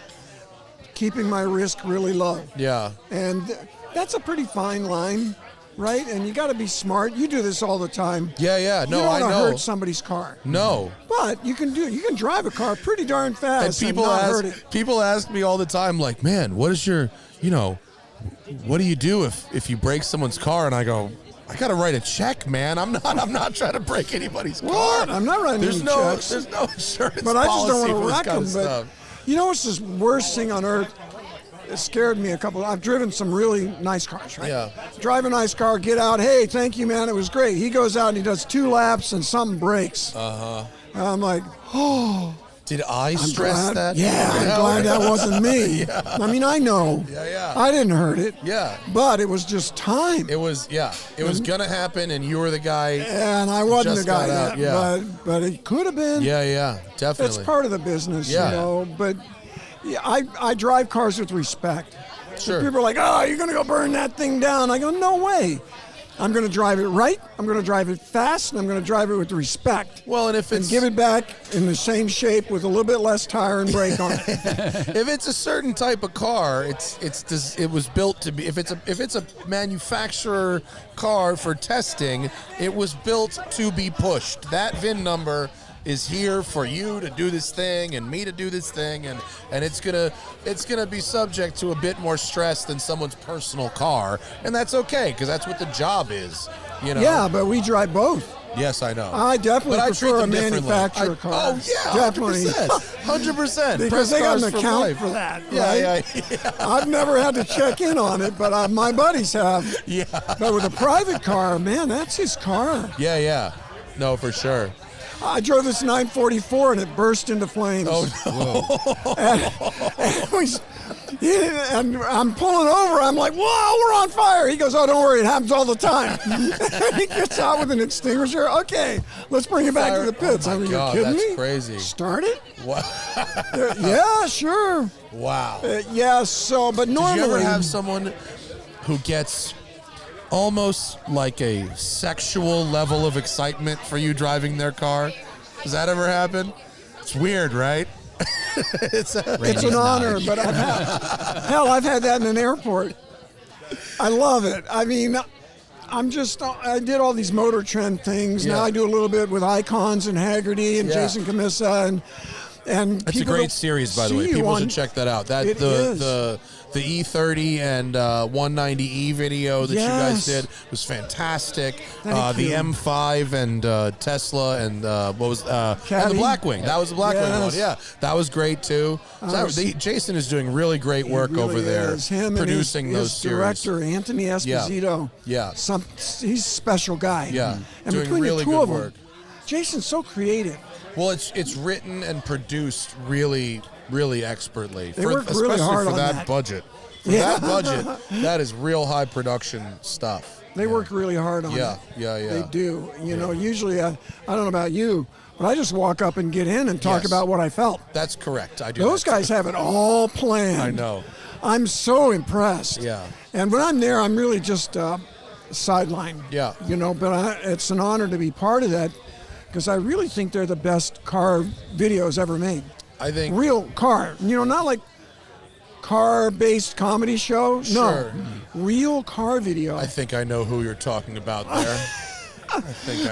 keeping my risk really low. yeah. And that's a pretty fine line, right? And you got to be smart. You do this all the time. Yeah. No, you don't I want to know. hurt somebody's car. No. But you can drive a car pretty darn fast and not hurt it. People ask me all the time, like, man, what is your, what do you do if you break someone's car? And I go, I gotta write a check, man. I'm not trying to break anybody's What? car. I'm not writing There's any no checks. There's no insurance But I just don't policy want for to this wreck kind them. of But stuff. what's the worst thing on earth? It scared me a couple. I've driven some really nice cars, right? Yeah. Drive a nice car, get out. Hey, thank you, man. It was great. He goes out and he does 2 laps and something breaks. And I'm like, oh. Did I I'm stress glad, that? Yeah, I'm glad that wasn't me. I mean, I know. Yeah. I didn't hurt it. Yeah. But it was just time. It was gonna happen, and you were the guy. And I wasn't just the guy got out, that, yeah. but it could have been. Yeah, definitely. It's part of the business, Yeah. But yeah, I drive cars with respect. Sure. People are like, oh, you're going to go burn that thing down. I go, no way. I'm going to drive it right. I'm going to drive it fast, and I'm going to drive it with respect. Well, and if it's give it back in the same shape with a little bit less tire and brake on it. if it's a certain type of car, it was built to be. If it's a manufacturer car for testing, it was built to be pushed. That VIN number is here for you to do this thing and me to do this thing, and it's gonna be subject to a bit more stress than someone's personal car, and that's okay because that's what the job is. Yeah, but we drive both. Yes, I know. I definitely But I treat prefer a them differently. manufacturer car. Oh yeah, definitely. 100%. Because they got an account for that, right? Yeah. I've never had to check in on it, but my buddies have. Yeah. But with a private car, man, that's his car. Yeah. No, for sure. I drove this 944 and it burst into flames. Oh no. And I'm pulling over. I'm like, whoa, we're on fire. He goes, oh, don't worry. It happens all the time. He gets out with an extinguisher. Okay, let's bring it back to the pits. Oh my I mean, God, you're kidding that's me? crazy. Start it? Wow. Yeah, sure. Wow. Yeah, so, but normally. Did you ever have someone who gets almost like a sexual level of excitement for you driving their car? Does that ever happen? It's weird, right? It's an honor, but I've had that in an airport. I love it. I mean, I did all these Motor Trend things. Yeah. Now I do a little bit with Icons and Haggerty and Yeah. Jason Camissa, And That's a people great don't series, by the way. see People on- should check that out. That It is. the E30 and 190E video that you guys Yes. did was fantastic. Thank The you. M5 and Tesla and and the Caddy. Blackwing. That was the Blackwing Yes. one. Yeah, that was great too. Jason is doing really great work He over really there, is. Him producing and those his series. director, Anthony Esposito. Yeah. He's a special guy. Yeah. And Doing between really the two good of them, work. Jason's so creative. Well, it's written and produced really, really expertly. They work really especially hard for on that that. budget. For Yeah. that budget, that is real high production stuff. They work really hard on Yeah, it. yeah. They do. You know, usually, I don't know about you, but I just walk up and get in and talk Yes. about what I felt. That's correct. I do. Those that. guys have it all planned. I know. I'm so impressed. Yeah. And when I'm there, I'm really just sideline. Yeah. You know, but it's an honor to be part of that because I really think they're the best car videos ever made. I think. Real car. You know, not like car-based comedy show. Sure. No. Real car video. I think I know who you're talking about there.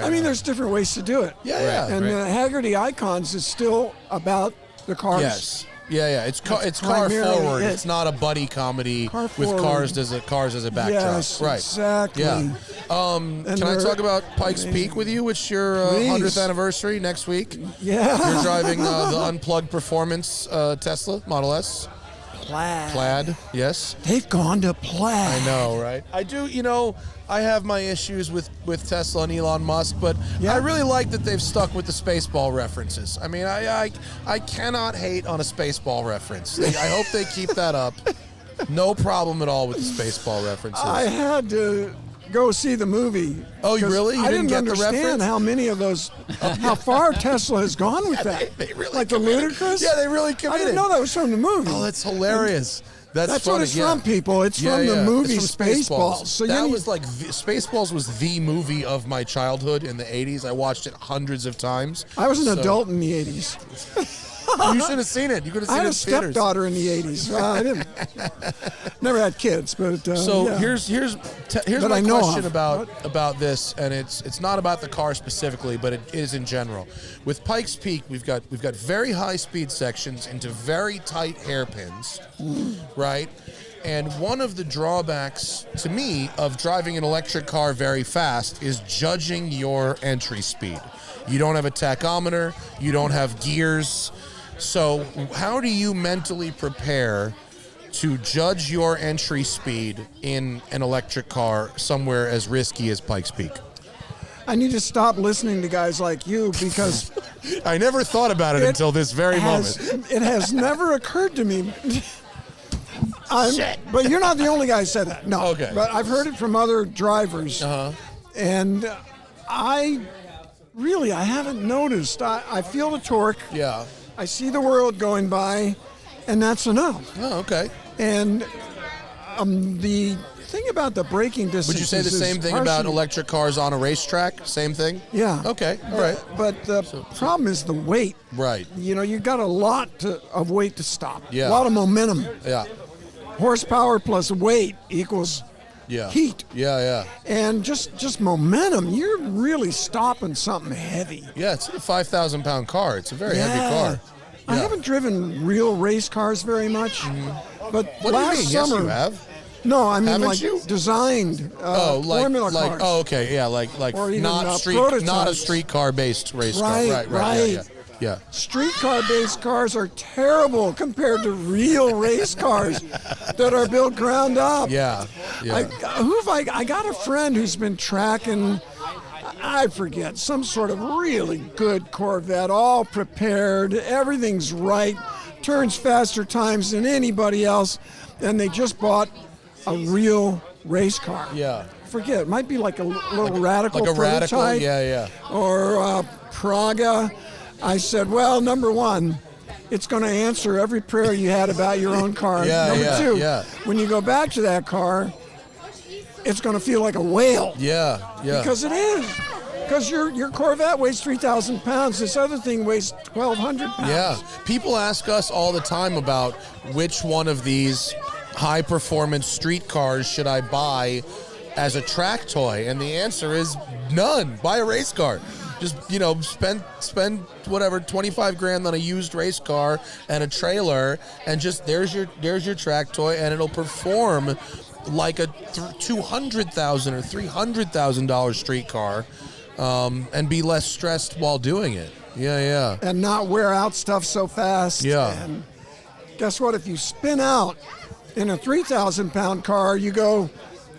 I mean, there's different ways to do it. Yeah, yeah. And Haggerty Icons is still about the cars. Yes. Yeah. It's car primarily forward. it. It's not a buddy comedy Car with forward. cars as a backdrop. Yes, right. exactly. Yeah. And Can I they're talk about Pikes Peak with you? It's your Please. 100th anniversary next week. Yeah. You're driving the Unplugged Performance Tesla Model S. Plaid, yes. They've gone to Plaid. I know, right? I do, I have my issues with Tesla and Elon Musk, but Yeah. I really like that they've stuck with the Spaceball references. I mean, I cannot hate on a Spaceball reference. I hope they keep that up. No problem at all with the Spaceball references. I had to go see the movie. Oh, you 'cause really? You I didn't didn't get the understand reference? how many of those, how far Tesla has gone with that. They really like the committed. ludicrous. Yeah, they really I committed. didn't know that was from the movie. Oh, that's hilarious. That's what funny, it's yeah. from, people. It's Yeah, from the yeah. movie It's from Spaceballs. So that you was like Spaceballs was the movie of my childhood in the 80s. I watched it hundreds of times. I was an So- adult in the 80s. You should have seen it. You could have I seen had it a in theaters. stepdaughter in the 80s. I didn't. Never had kids, but So yeah. here's That my I know question of. about this, and it's not about the car specifically, but it is in general. With Pikes Peak, we've got very high speed sections into very tight hairpins, right? And one of the drawbacks to me of driving an electric car very fast is judging your entry speed. You don't have a tachometer, you don't have gears. So how do you mentally prepare to judge your entry speed in an electric car somewhere as risky as Pikes Peak? I need to stop listening to guys like you because I never thought about it until this very moment. it has never occurred to me. But you're not the only guy who said that. No. Okay. But I've heard it from other drivers. And I haven't noticed. I feel the torque. Yeah. I see the world going by, and that's enough. Oh, okay. And the thing about the braking distance. Would you say the same thing about electric cars on a racetrack? Same thing? Yeah. Okay. All right. But the problem is the weight. Right. You know, you got a lot of weight to stop. Yeah. A lot of momentum. Yeah. Horsepower plus weight equals Yeah. heat. Yeah. And just momentum. You're really stopping something heavy. Yeah, it's a 5,000-pound car. It's a very heavy car. I Yeah. haven't driven real race cars very much. But What last do you mean? summer. Yes, you have. No, I mean Haven't like you? designed Formula cars. Oh, okay, yeah, like Or even, not prototypes. not a streetcar based race Right, car. right. Yeah. Streetcar-based cars are terrible compared to real race cars that are built ground up. Yeah. I got a friend who's been tracking, I forget, some sort of really good Corvette, all prepared, everything's right, turns faster times than anybody else, and they just bought a real race car. Yeah. Forget, it might be like a little radical Like a radical, prototype yeah. or Praga. I said, well, number one, it's going to answer every prayer you had about your own car. Yeah, number yeah, two, yeah. when you go back to that car, it's going to feel like a whale. Yeah. Because it is. Because your Corvette weighs 3,000 pounds. This other thing weighs 1,200 pounds. Yeah. People ask us all the time about which one of these high-performance street cars should I buy as a track toy, and the answer is none. Buy a race car. Just, spend whatever, 25 grand on a used race car and a trailer, and just there's your track toy, and it'll perform like a $200,000 or $300,000 street car, and be less stressed while doing it. Yeah. And not wear out stuff so fast. Yeah. And guess what? If you spin out in a 3,000-pound car, you go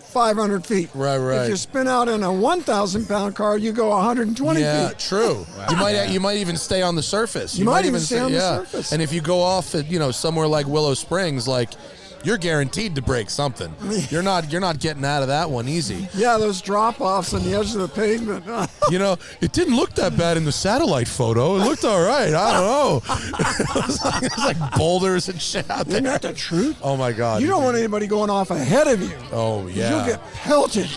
500 feet. Right. If you spin out in a 1,000-pound car, you go 120 Yeah, feet. true. Wow. You might even stay on the surface. You might even stay on the surface. And if you go off at somewhere like Willow Springs, like, you're guaranteed to break something. You're not getting out of that one easy. Yeah, those drop-offs on the edge of the pavement. It didn't look that bad in the satellite photo. It looked all right. I don't know. It was like boulders and shit out there. Isn't that the truth? Oh my God. You don't want anybody going off ahead of you. Oh yeah. You'll get pelted.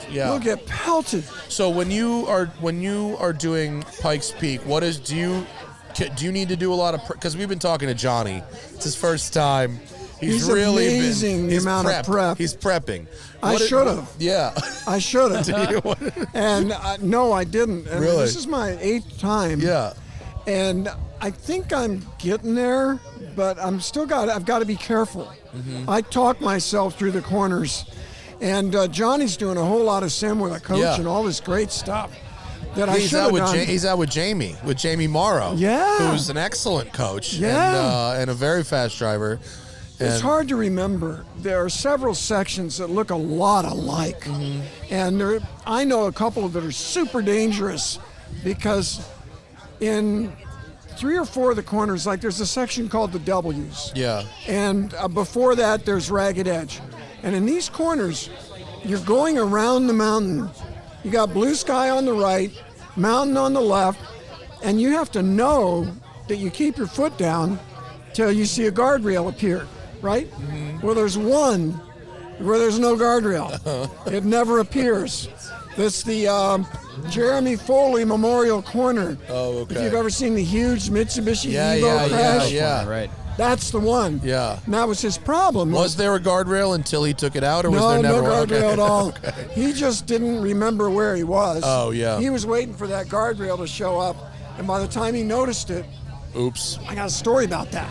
Yeah. You'll get pelted. So when you are doing Pikes Peak, do you need to do a lot of because we've been talking to Jonny. It's his first time. He's really amazing, the amount of prep. He's prepping. I should have. Yeah. I should have. And no, I didn't. And Really? This is my 8th time. Yeah. And I think I'm getting there, but I've got to be careful. Mm-hmm. I talk myself through the corners. And Johnny's doing a whole lot of sim with a coach and all this great stuff that I should have done. He's out with Jamie Morrow. Yeah. Who's an excellent coach. Yeah. And a very fast driver. It's hard to remember. There are several sections that look a lot alike. Mm-hmm. And I know a couple that are super dangerous because in 3 or 4 of the corners, like there's a section called the W's. Yeah. And before that, there's Ragged Edge. And in these corners, you're going around the mountain. You got blue sky on the right, mountain on the left, and you have to know that you keep your foot down till you see a guardrail appear. Right? Mm-hmm. Well, there's one where there's no guardrail. It never appears. That's the Jeremy Foley Memorial Corner. Oh, okay. If you've ever seen the huge Mitsubishi Evo crash, Yeah. Right. that's the one. Yeah. And that was his problem. Was there a guardrail until he took it out, or was there never no one? guardrail at all. Okay. He just didn't remember where he was. Oh, yeah. He was waiting for that guardrail to show up, and by the time he noticed it, Oops. I got a story about that.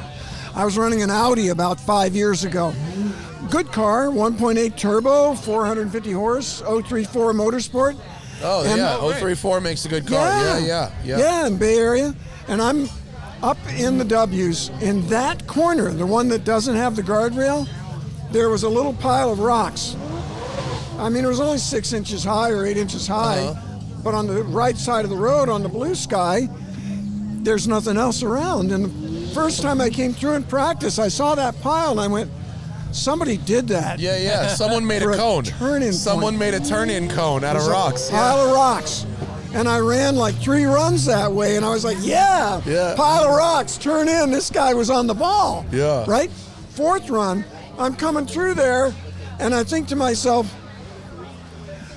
I was running an Audi about 5 years ago. Good car, 1.8 turbo, 450 horse, 034 Motorsport. Oh, And- yeah. 034 makes a good car. Yeah. Yeah, in Bay Area. And I'm up in the W's. In that corner, the one that doesn't have the guardrail, there was a little pile of rocks. I mean, it was only 6 inches high or 8 inches high. But on the right side of the road, on the blue sky, there's nothing else around. And the first time I came through in practice, I saw that pile and I went, somebody did that. Yeah. Someone made a cone. Someone made a turn-in cone out of rocks. Pile of rocks. And I ran like 3 runs that way, and I was like, yeah, pile of rocks, turn in. This guy was on the ball. Yeah. Right? 4th run, I'm coming through there, and I think to myself,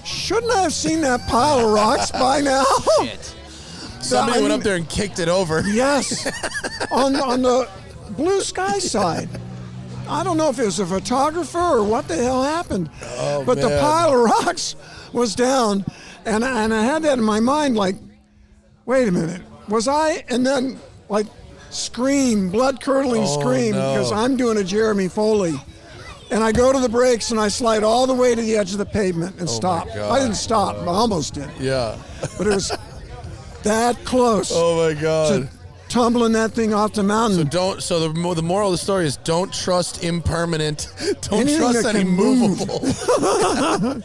shouldn't I have seen that pile of rocks by now? Shit. Somebody went up there and kicked it over. Yes, on the blue sky side. I don't know if it was a photographer or what the hell happened, but the pile of rocks was down, and I had that in my mind, like, wait a minute, was I? And then, like, scream, blood-curdling scream, because I'm doing a Jeremy Foley. And I go to the brakes, and I slide all the way to the edge of the pavement and stop. I didn't stop, I almost did. Yeah. But it was that close Oh my God. to tumbling that thing off the mountain. So the moral of the story is don't trust impermanent. Don't Anything trust that any can move. movable.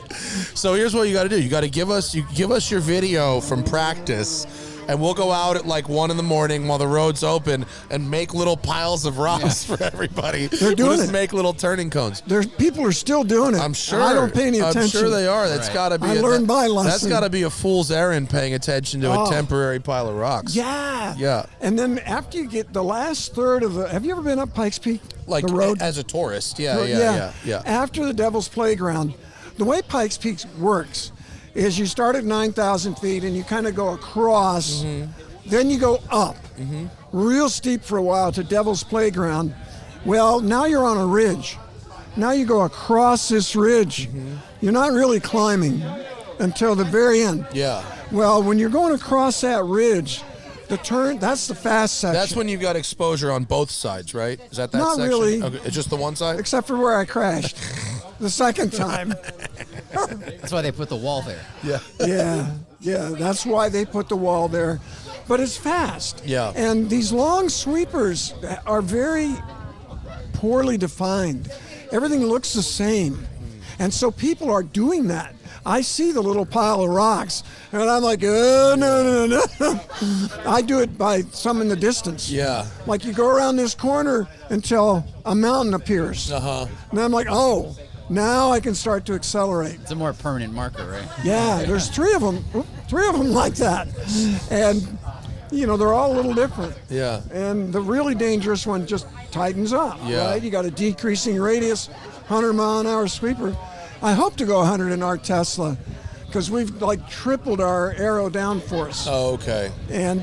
So here's what you got to do. You got to give us your video from practice, and we'll go out at like 1 a.m. while the road's open and make little piles of rocks for everybody. They're doing we'll just it. make little turning cones. People are still doing it. I'm sure. I don't pay any attention. I'm sure they are. That's got to be. I learned my lesson. That's got to be a fool's errand, paying attention to a temporary pile of rocks. Yeah. Yeah. And then after you get the last third of the, have you ever been up Pikes Peak? Like the road? as a tourist. Yeah. After the Devil's Playground, the way Pikes Peak works is you start at 9,000 feet and you kind of go across. Then you go up, real steep for a while to Devil's Playground. Well, now you're on a ridge. Now you go across this ridge. You're not really climbing until the very end. Yeah. Well, when you're going across that ridge, the turn, that's the fast section. That's when you've got exposure on both sides, right? Is that Not section? really. Okay, it's just the one side? Except for where I crashed the second time. That's why they put the wall there. Yeah, that's why they put the wall there. But it's fast. Yeah. And these long sweepers are very poorly defined. Everything looks the same. And so people are doing that. I see the little pile of rocks, and I'm like, oh, no. I do it by some in the distance. Yeah. Like you go around this corner until a mountain appears. Uh-huh. And I'm like, oh, now I can start to accelerate. It's a more permanent marker, right? Yeah, there's three of them like that. And, they're all a little different. Yeah. And the really dangerous one just tightens up, Yeah. right? You got a decreasing radius, 100-mile-an-hour sweeper. I hope to go 100 in our Tesla because we've tripled our aero downforce. Oh, okay. And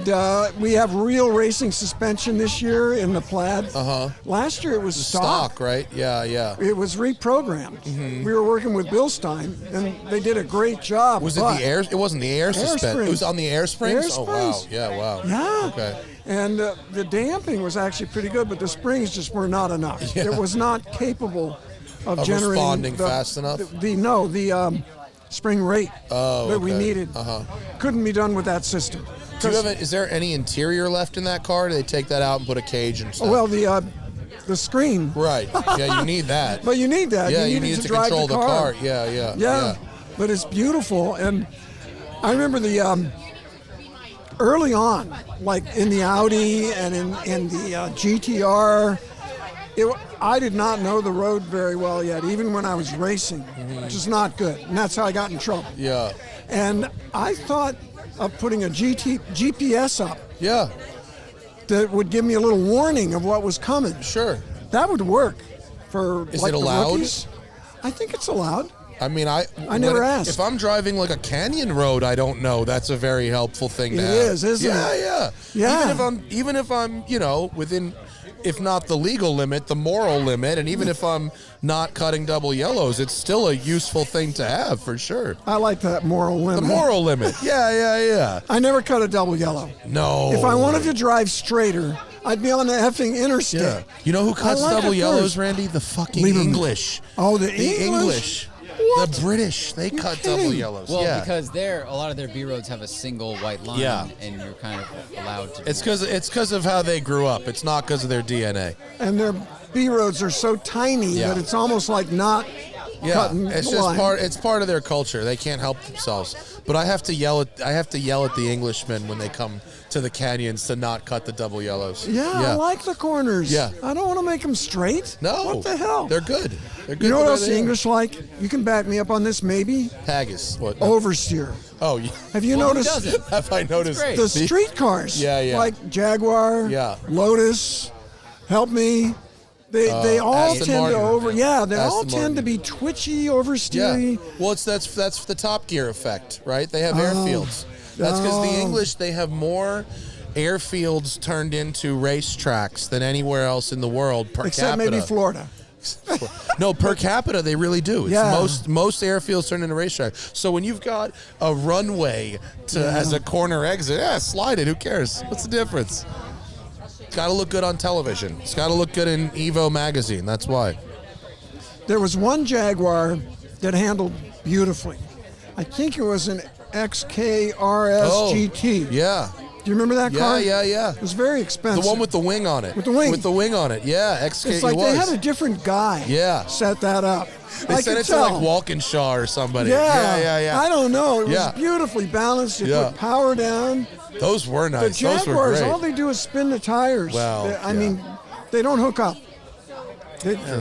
we have real racing suspension this year in the Plaid. Uh-huh. Last year it was stock. Right? Yeah. It was reprogrammed. Mm-hmm. We were working with Bill Stein, and they did a great job. Was it the air? It wasn't the air suspension. It springs. was on the air springs? Air Oh, wow. springs. Yeah, wow. Yeah. Okay. And the damping was actually pretty good, but the springs just were not enough. Yeah. It was not capable of generating responding fast enough? The spring rate that we okay. needed. Couldn't be done with that system. Is there any interior left in that car? Do they take that out and put a cage and stuff? Well, the screen. Right. Yeah, you need that. But you need that. Yeah, you need need to to drive control the car. Yeah. But it's beautiful, and I remember the early on, like in the Audi and in the GTR. I did not know the road very well yet, even when I was racing, which is not good, and that's how I got in trouble. Yeah. And I thought of putting a GPS up Yeah. that would give me a little warning of what was coming. Sure. That would work for Is like it the allowed? rookies. I think it's allowed. I mean, I never asked. If I'm driving like a canyon road, I don't know. That's a very helpful thing to have. It is, isn't yeah, it? Yeah, Yeah. Even if I'm, within, if not the legal limit, the moral limit, and even if I'm not cutting double yellows, it's still a useful thing to have for sure. I like that moral limit. The moral limit. Yeah. I never cut a double yellow. No. If I wanted to drive straighter, I'd be on the effing interstate. Yeah. You know who cuts I like double it yellows, first. Randy? The fucking Leave 'em. English. Oh, the English. What? The British, they cut double kidding? yellows. Well, yeah. because a lot of their B roads have a single white line, Yeah. and you're kind of allowed to. It's because of how they grew up. It's not because of their DNA. And their B roads are so tiny Yeah. that it's almost like not cutting it's the just line. It's part of their culture. They can't help themselves. But I have to yell at the Englishmen when they come to the canyons to not cut the double yellows. Yeah, I like the corners. Yeah. I don't want to make them straight. No. What the hell? They're good. They're good. You know what the way else they the are. English like? You can back me up on this, maybe? Haggis. What? Oversteer. Oh, yeah. Have you Well, who noticed doesn't? Have I noticed? great. the street cars? Yeah. Like Jaguar, Yeah. Lotus, Help Me. They all Aston tend Martin. to they all Aston tend Martin. to be twitchy, Yeah. oversteery. Well, that's the Top Gear effect, right? They have airfields. That's because the English, they have more airfields turned into racetracks than anywhere else in the world per Except capita. maybe Florida. No, per capita, they really do. It's Yeah. most airfields turn into racetracks. So when you've got a runway as a corner exit, slide it. Who cares? What's the difference? It's got to look good on television. It's got to look good in Evo magazine. That's why. There was one Jaguar that handled beautifully. I think it was an XKRS GT. Yeah. Do you remember that car? Yeah. It was very expensive. The one with the wing on it. With the wing. With the wing on it. Yeah, XK. It's like it they was. had a different guy set that up. They I sent could it tell. to like Walkinshaw or somebody. Yeah. I don't know. It Yeah. was beautifully balanced. It Yeah. put power down. Those were The nice. Those were Jaguars, great. all they do is spin the tires. Well, I mean, they don't hook up.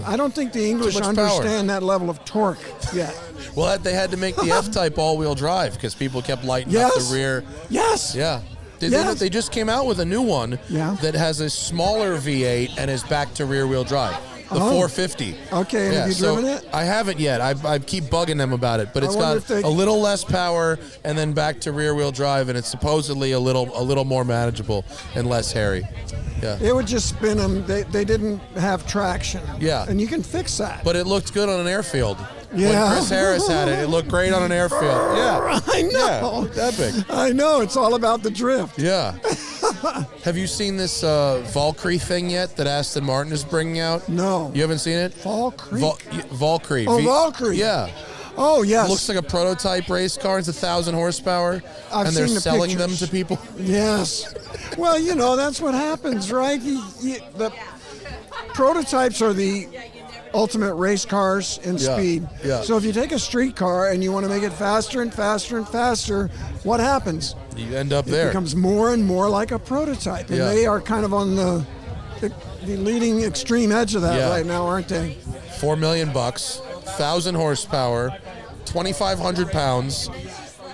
I don't think the English much power. understand that level of torque yet. Well, they had to make the F-Type all-wheel drive because people kept lighting up the rear. Yes. Yeah. Yes. They just came out with a new one that has a smaller V8 and is back to rear-wheel drive. The 450. Okay, and have you driven it? I haven't yet. I keep bugging them about it, but it's wonder got if they- a little less power and then back to rear-wheel drive, and it's supposedly a little more manageable and less hairy. Yeah. It would just spin them. They didn't have traction. Yeah. And you can fix that. But it looked good on an airfield. Yeah. When Chris Harris had it, it looked great on an airfield. Yeah. I know. Yeah, epic. I know. It's all about the drift. Yeah. Have you seen this Valkyrie thing yet that Aston Martin is bringing out? No. You haven't seen it? Valkyrie? Valkyrie. Oh, Valkyrie. Yeah. Oh, yes. It looks like a prototype race car. It's 1,000 horsepower. I've and they're seen the selling pictures. them to people. Yes. Well, you know, that's what happens, right? The prototypes are the ultimate race cars in speed. Yeah. So if you take a street car and you want to make it faster and faster and faster, what happens? You end up It there. becomes more and more like a prototype. And Yeah. they are kind of on the leading extreme edge of that right now, aren't they? $4 million, 1,000 horsepower, 2,500 pounds,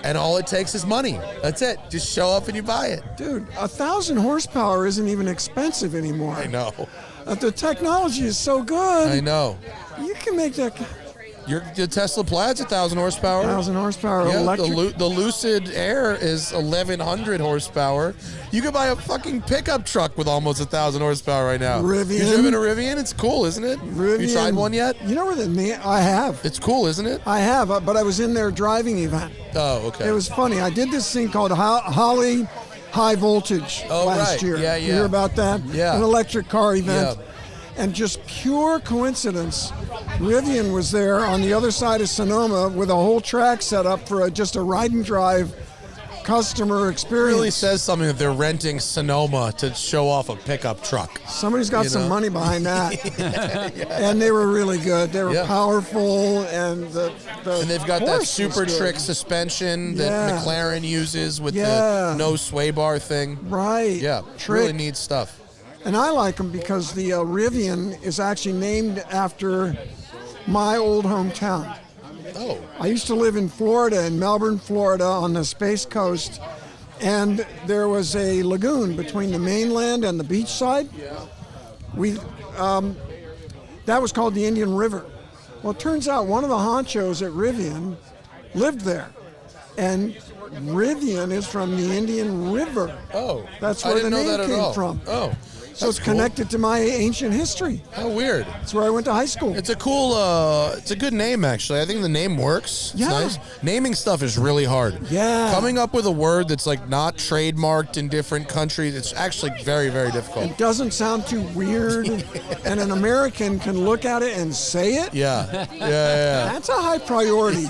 and all it takes is money. That's it. Just show up and you buy it. Dude, 1,000 horsepower isn't even expensive anymore. I know. The technology is so good. I know. You can make that The Tesla Plaid's 1,000 horsepower. 1,000 horsepower Yeah, electric. the Lucid Air is 1,100 horsepower. You could buy a fucking pickup truck with almost 1,000 horsepower right now. Rivian. You driven a Rivian? It's cool, isn't it? Rivian. You tried one yet? You know where the name? I have. It's cool, isn't it? I have, but I was in their driving event. Oh, okay. It was funny. I did this thing called Holly High Voltage last right. year. Yeah, You yeah. hear about that? Yeah. An electric car event. Yeah. And just pure coincidence, Rivian was there on the other side of Sonoma with a whole track set up for just a ride and drive customer experience. Really says something that they're renting Sonoma to show off a pickup truck. Somebody's got some money behind that. And they were really good. They were powerful, and and they've got that horse was super good. trick suspension that Yeah. McLaren uses with Yeah. the no sway bar thing. Right. Yeah, Trick. really neat stuff. And I like them because the Rivian is actually named after my old hometown. Oh, I used to live in Florida, in Melbourne, Florida, on the Space Coast, and there was a lagoon between the mainland and the beach side. That was called the Indian River. Well, it turns out one of the honchos at Rivian lived there, and Rivian is from the Indian River. oh, That's I where didn't the know name that at came all. from. Oh, So it's connected to my ancient history. How weird. That's where I went to high school. It's a cool, it's a good name, actually. I think the name works. It's Yeah. nice. Naming stuff is really hard. Yeah. Coming up with a word that's like not trademarked in different countries, it's actually very, very difficult. It doesn't sound too weird, and an American can look at it and say it. Yeah. Yeah. That's a high priority.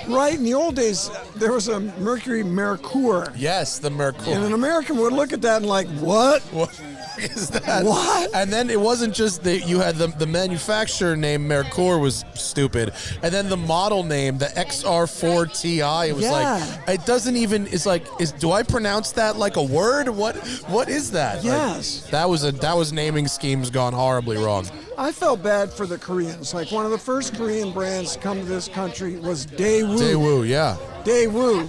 Right, in the old days, there was a Mercury Mercure, Yes, the Mercury. and an American would look at that and like, what? What is that? What? And then it wasn't just that you had the manufacturer name Mercure was stupid, and then the model name, the XR4 Ti, it was Yeah. like it doesn't even. It's like, do I pronounce that like a word? What is that? Yes. Like, that was naming schemes gone horribly wrong. I felt bad for the Koreans. Like, one of the first Korean brands to come to this country was Daewoo. Daewoo, yeah. Daewoo.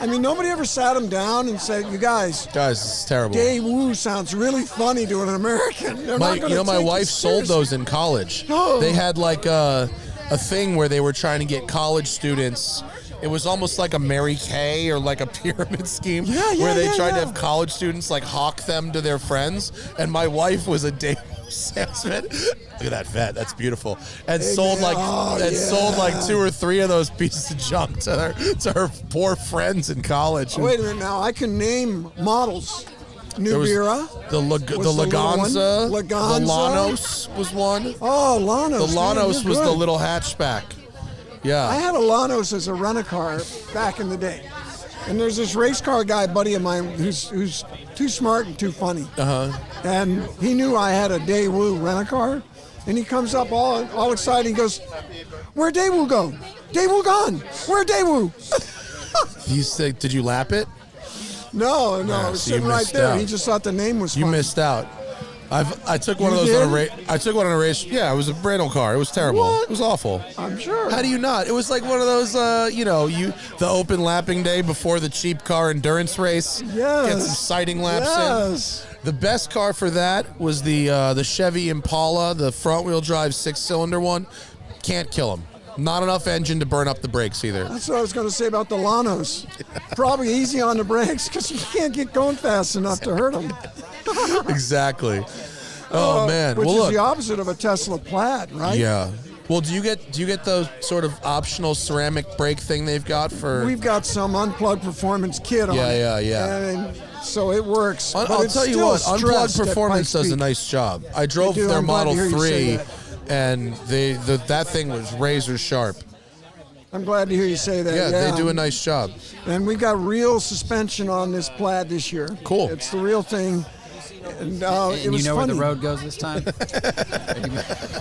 I mean, nobody ever sat them down and said, you guys, Guys, it's terrible. Daewoo sounds really funny to an American. They're not gonna My take wife you sold seriously. those in college. Oh. They had like a thing where they were trying to get college students. It was almost like a Mary Kay or like a pyramid scheme where they tried to have college students like hawk them to their friends. And my wife was a Daewoo salesman. Look at that vet. That's beautiful. And sold like sold like 2 or 3 of those pieces of junk to her poor friends in college. Oh, wait a minute now. I can name models. There was Nubira. the little Laganza, one. the Laganza. Lanos was one. Oh, Lanos. The man, Lanos you're was the good. little hatchback. Yeah. I had a Lanos as a rent-a-car back in the day. And there's this race car guy, buddy of mine, who's too smart and too funny. And he knew I had a Daewoo rent-a-car. And he comes up all excited. He goes, "Where'd Daewoo go? Daewoo gone. Where'd Daewoo?" You said, did you lap it? No, I Yeah, was so you sitting right missed there. out. He just thought the name was You funny. missed out. I took one You of those on a did? race. I took one on a race. Yeah, it was a rental car. It was terrible. What? It was awful. I'm sure. How do you not? It was like one of those, the open lapping day before the cheap car endurance race. Yes. Get some sighting laps Yes. in. The best car for that was the Chevy Impala, the front wheel drive 6-cylinder one. Can't kill them. Not enough engine to burn up the brakes either. That's what I was going to say about the Lanos. Probably easy on the brakes because you can't get going fast enough to hurt them. Exactly. Oh man. Which Well, is look. the opposite of a Tesla Plaid, right? Yeah. Well, do you get the sort of optional ceramic brake thing they've got for? We've got some Unplugged Performance kit on it. Yeah. And so it works. I'll but it's tell you still what, Unplugged stressed at Performance Pikes does a Peak. nice job. I drove do. their I'm glad to Model hear you say 3, that. and that thing was razor sharp. I'm glad to hear you say that. Yeah, they do a nice job. And we've got real suspension on this Plaid this year. Cool. It's the real thing. And, And it was you know funny. where the road goes this time?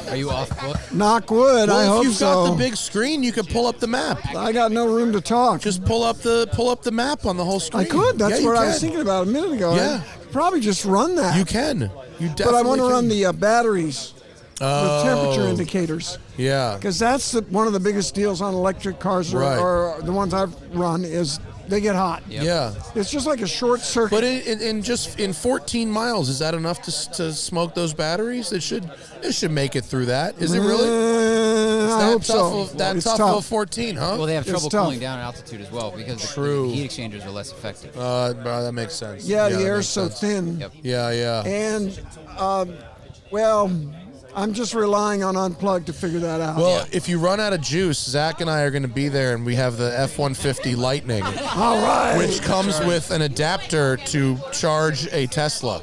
Are you off book? Knock wood. I Well, if hope you've so. got the big screen, you could pull up the map. I got no room to talk. Just pull up the map on the whole screen. I could. That's yeah, what you I was can. thinking about a minute ago. Yeah. I'd probably just run that. You can. You definitely But I want to can. run the batteries with temperature Oh. indicators. Yeah. Because that's one of the biggest deals on electric cars, Right. or the ones I've run, is they get hot. Yep. Yeah. It's just like a short circuit. But in 14 miles, is that enough to smoke those batteries? It should make it through that. Is it really? I hope so. That It's tough of 14, huh? Well, they have It's trouble tough. cooling down at altitude as well because True. the heat exchangers are less effective. That makes sense. Yeah, the that air's makes so sense. thin. Yep. Yeah. And, well, I'm just relying on Unplugged to figure that out. Well, if you run out of juice, Zach and I are going to be there, and we have the F-150 Lightning, all right. which comes with an adapter to charge a Tesla.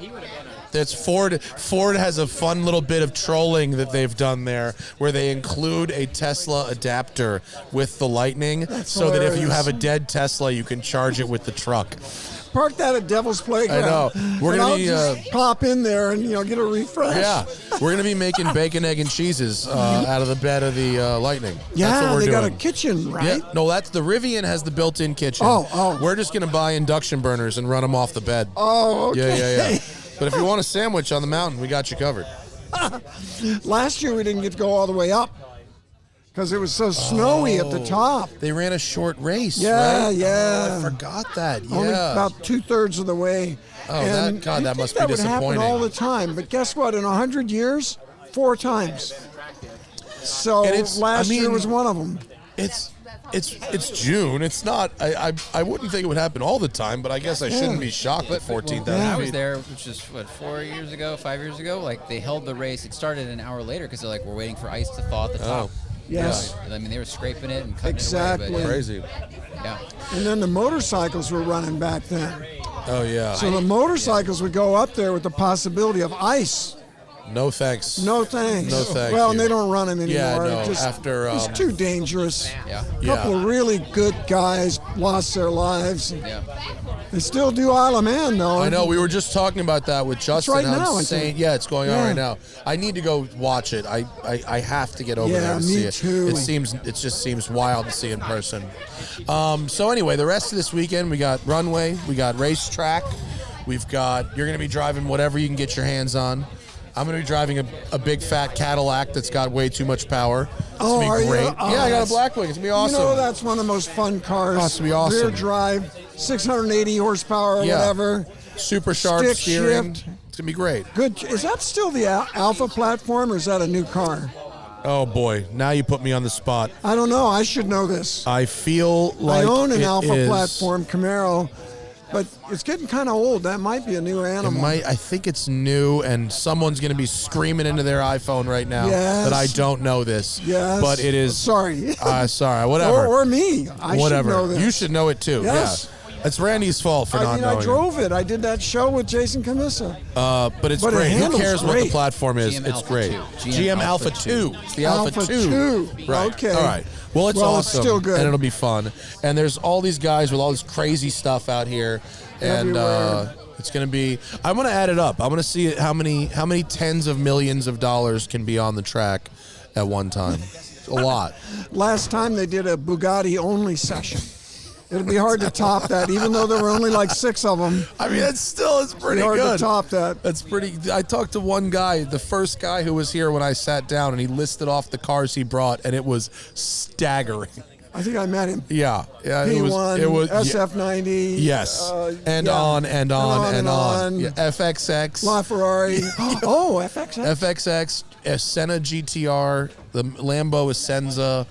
That's Ford. Ford has a fun little bit of trolling that they've done there, where they include a Tesla adapter with the Lightning, so that if you hilarious. have a dead Tesla, you can charge it with the truck. Park that at Devil's Playground. I know. We're And gonna I'll be, just pop in there and get a refresh. Yeah, we're gonna be making bacon, egg, and cheeses out of the bed of the Lightning. Yeah, That's what we're they got a doing. kitchen, right? Yeah, no, that's the Rivian has the built-in kitchen. Oh. We're just gonna buy induction burners and run them off the bed. Oh, okay. Yeah. But if you want a sandwich on the mountain, we got you covered. Last year we didn't get to go all the way up because it was so snowy at the top. They ran a short race. Yeah, right? yeah. Oh, I forgot that. Yeah. Only about 2/3 of the way. Oh, and that you'd must think be that would happen disappointing. all the time. But guess what? In 100 years, 4 times. So And last year was one of them. It's June. It's not. I wouldn't think it would happen all the time, but I guess I shouldn't be shocked at 14,000 When I feet. was there, which is 5 years ago, like they held the race. It started an hour later because they're like, we're waiting for ice to thaw at the top. Yes. I mean, they were scraping it and cutting Exactly. it away. Crazy. But yeah. And then the motorcycles were running back then. Oh yeah. So the motorcycles would go up there with the possibility of ice. No thanks. No thanks. No thank Well, and you. they don't run them anymore. Yeah, no, It just, after, it's too dangerous. Yeah. A couple of really good guys lost their lives. Yeah. They still do Isle of Man, though. I know. We were just talking about that with Justin. right how now, I insane. think. Yeah, it's going on Yeah. right now. I need to go watch it. I have to get over Yeah, there to me see it. too. It just seems wild to see in person. So anyway, the rest of this weekend we got runway, we got racetrack, you're going to be driving whatever you can get your hands on. I'm going to be driving a big fat Cadillac that's got way too much power. It's Oh, going are to be you? great. Oh, Yeah, I got a that's- Blackwing. It's going to be awesome. You know, that's one of the most fun cars. Oh, it's gonna be awesome. Rear drive, 680 horsepower or Yeah. whatever. Super sharp Stick steering. shift. It's going to be great. Good. Is that still the Alpha platform, or is that a new car? Oh boy, now you put me on the spot. I don't know. I should know this. I feel like I own an it Alpha is- platform Camaro, but it's getting kind of old. That might be a new animal. I think it's new, and someone's going to be screaming into their iPhone right now Yes. that I don't know this. Yes. But it is. Sorry. Sorry, whatever. or me. I whatever. should know this. You should know it too. Yes. Yeah. It's Randy's fault for not knowing I drove it. I did that show with Jason Camissa. it. But it's But it great. Who handles cares what the great. platform is? GM It's Alpha great. 2. GM Alpha 2. It's the Alpha 2. Right. Okay. All right. Well, it's Well, it's awesome. still good. And it'll be fun. And there's all these guys with all this crazy stuff out here. And Everywhere. it's going to be. I'm going to add it up. I'm going to see how many tens of millions of dollars can be on the track at one time. It's a lot. Last time they did a Bugatti only session. It'll be hard to top that, even though there were only like 6 of them. I mean, it's pretty Hard good. to top that. That's pretty. I talked to one guy, the first guy who was here when I sat down, and he listed off the cars he brought, and it was staggering. I think I met him. Yeah. P1, It was. SF90. Yes. And yeah. on and on and on. Yeah, La FXX, Ferrari. Oh, FXX. FXX, Senna GTR, the Lambo Essenza,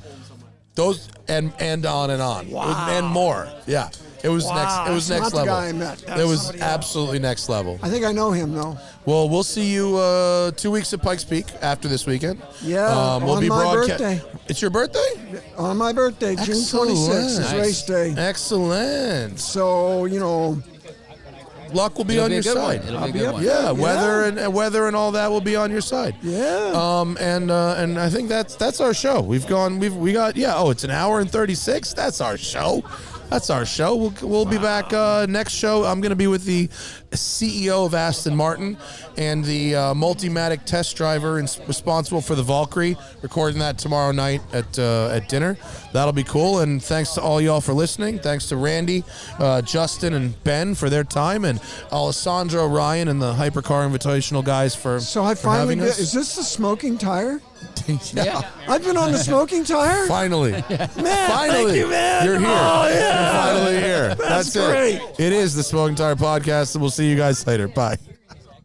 those and on and on. Wow. And more. Yeah. It was Wow, next. It was that's next not the level. guy I met. That's It was somebody else. absolutely next level. I think I know him though. Well, we'll see you 2 weeks at Pikes Peak after this weekend. Yeah, we'll on be my broadca- birthday. It's your birthday? On my birthday, June 26th is Nice. race day. Excellent. So, you know, Luck will be It'll on be a your good side. one. It'll I'll be be a good up one. Yeah, weather and all that will be on your side. yeah. And I think that's our show. We got it's an hour and 36. That's our show. We'll be back next show. I'm going to be with the CEO of Aston Martin and the Multimatic test driver and responsible for the Valkyrie. Recording that tomorrow night at dinner. That'll be cool. And thanks to all y'all for listening. Thanks to Randy, Justin, and Ben for their time, and Alessandro, Ryan, and the Hypercar Invitational guys for So I for finally having get, us. is this the smoking tire? Yeah. I've been on the smoking tire? Finally. Man, Finally. thank you, man. You're here. Oh, yeah. You're finally here. That's it. great. It is the Smoking Tire Podcast, and we'll see you guys later. Bye.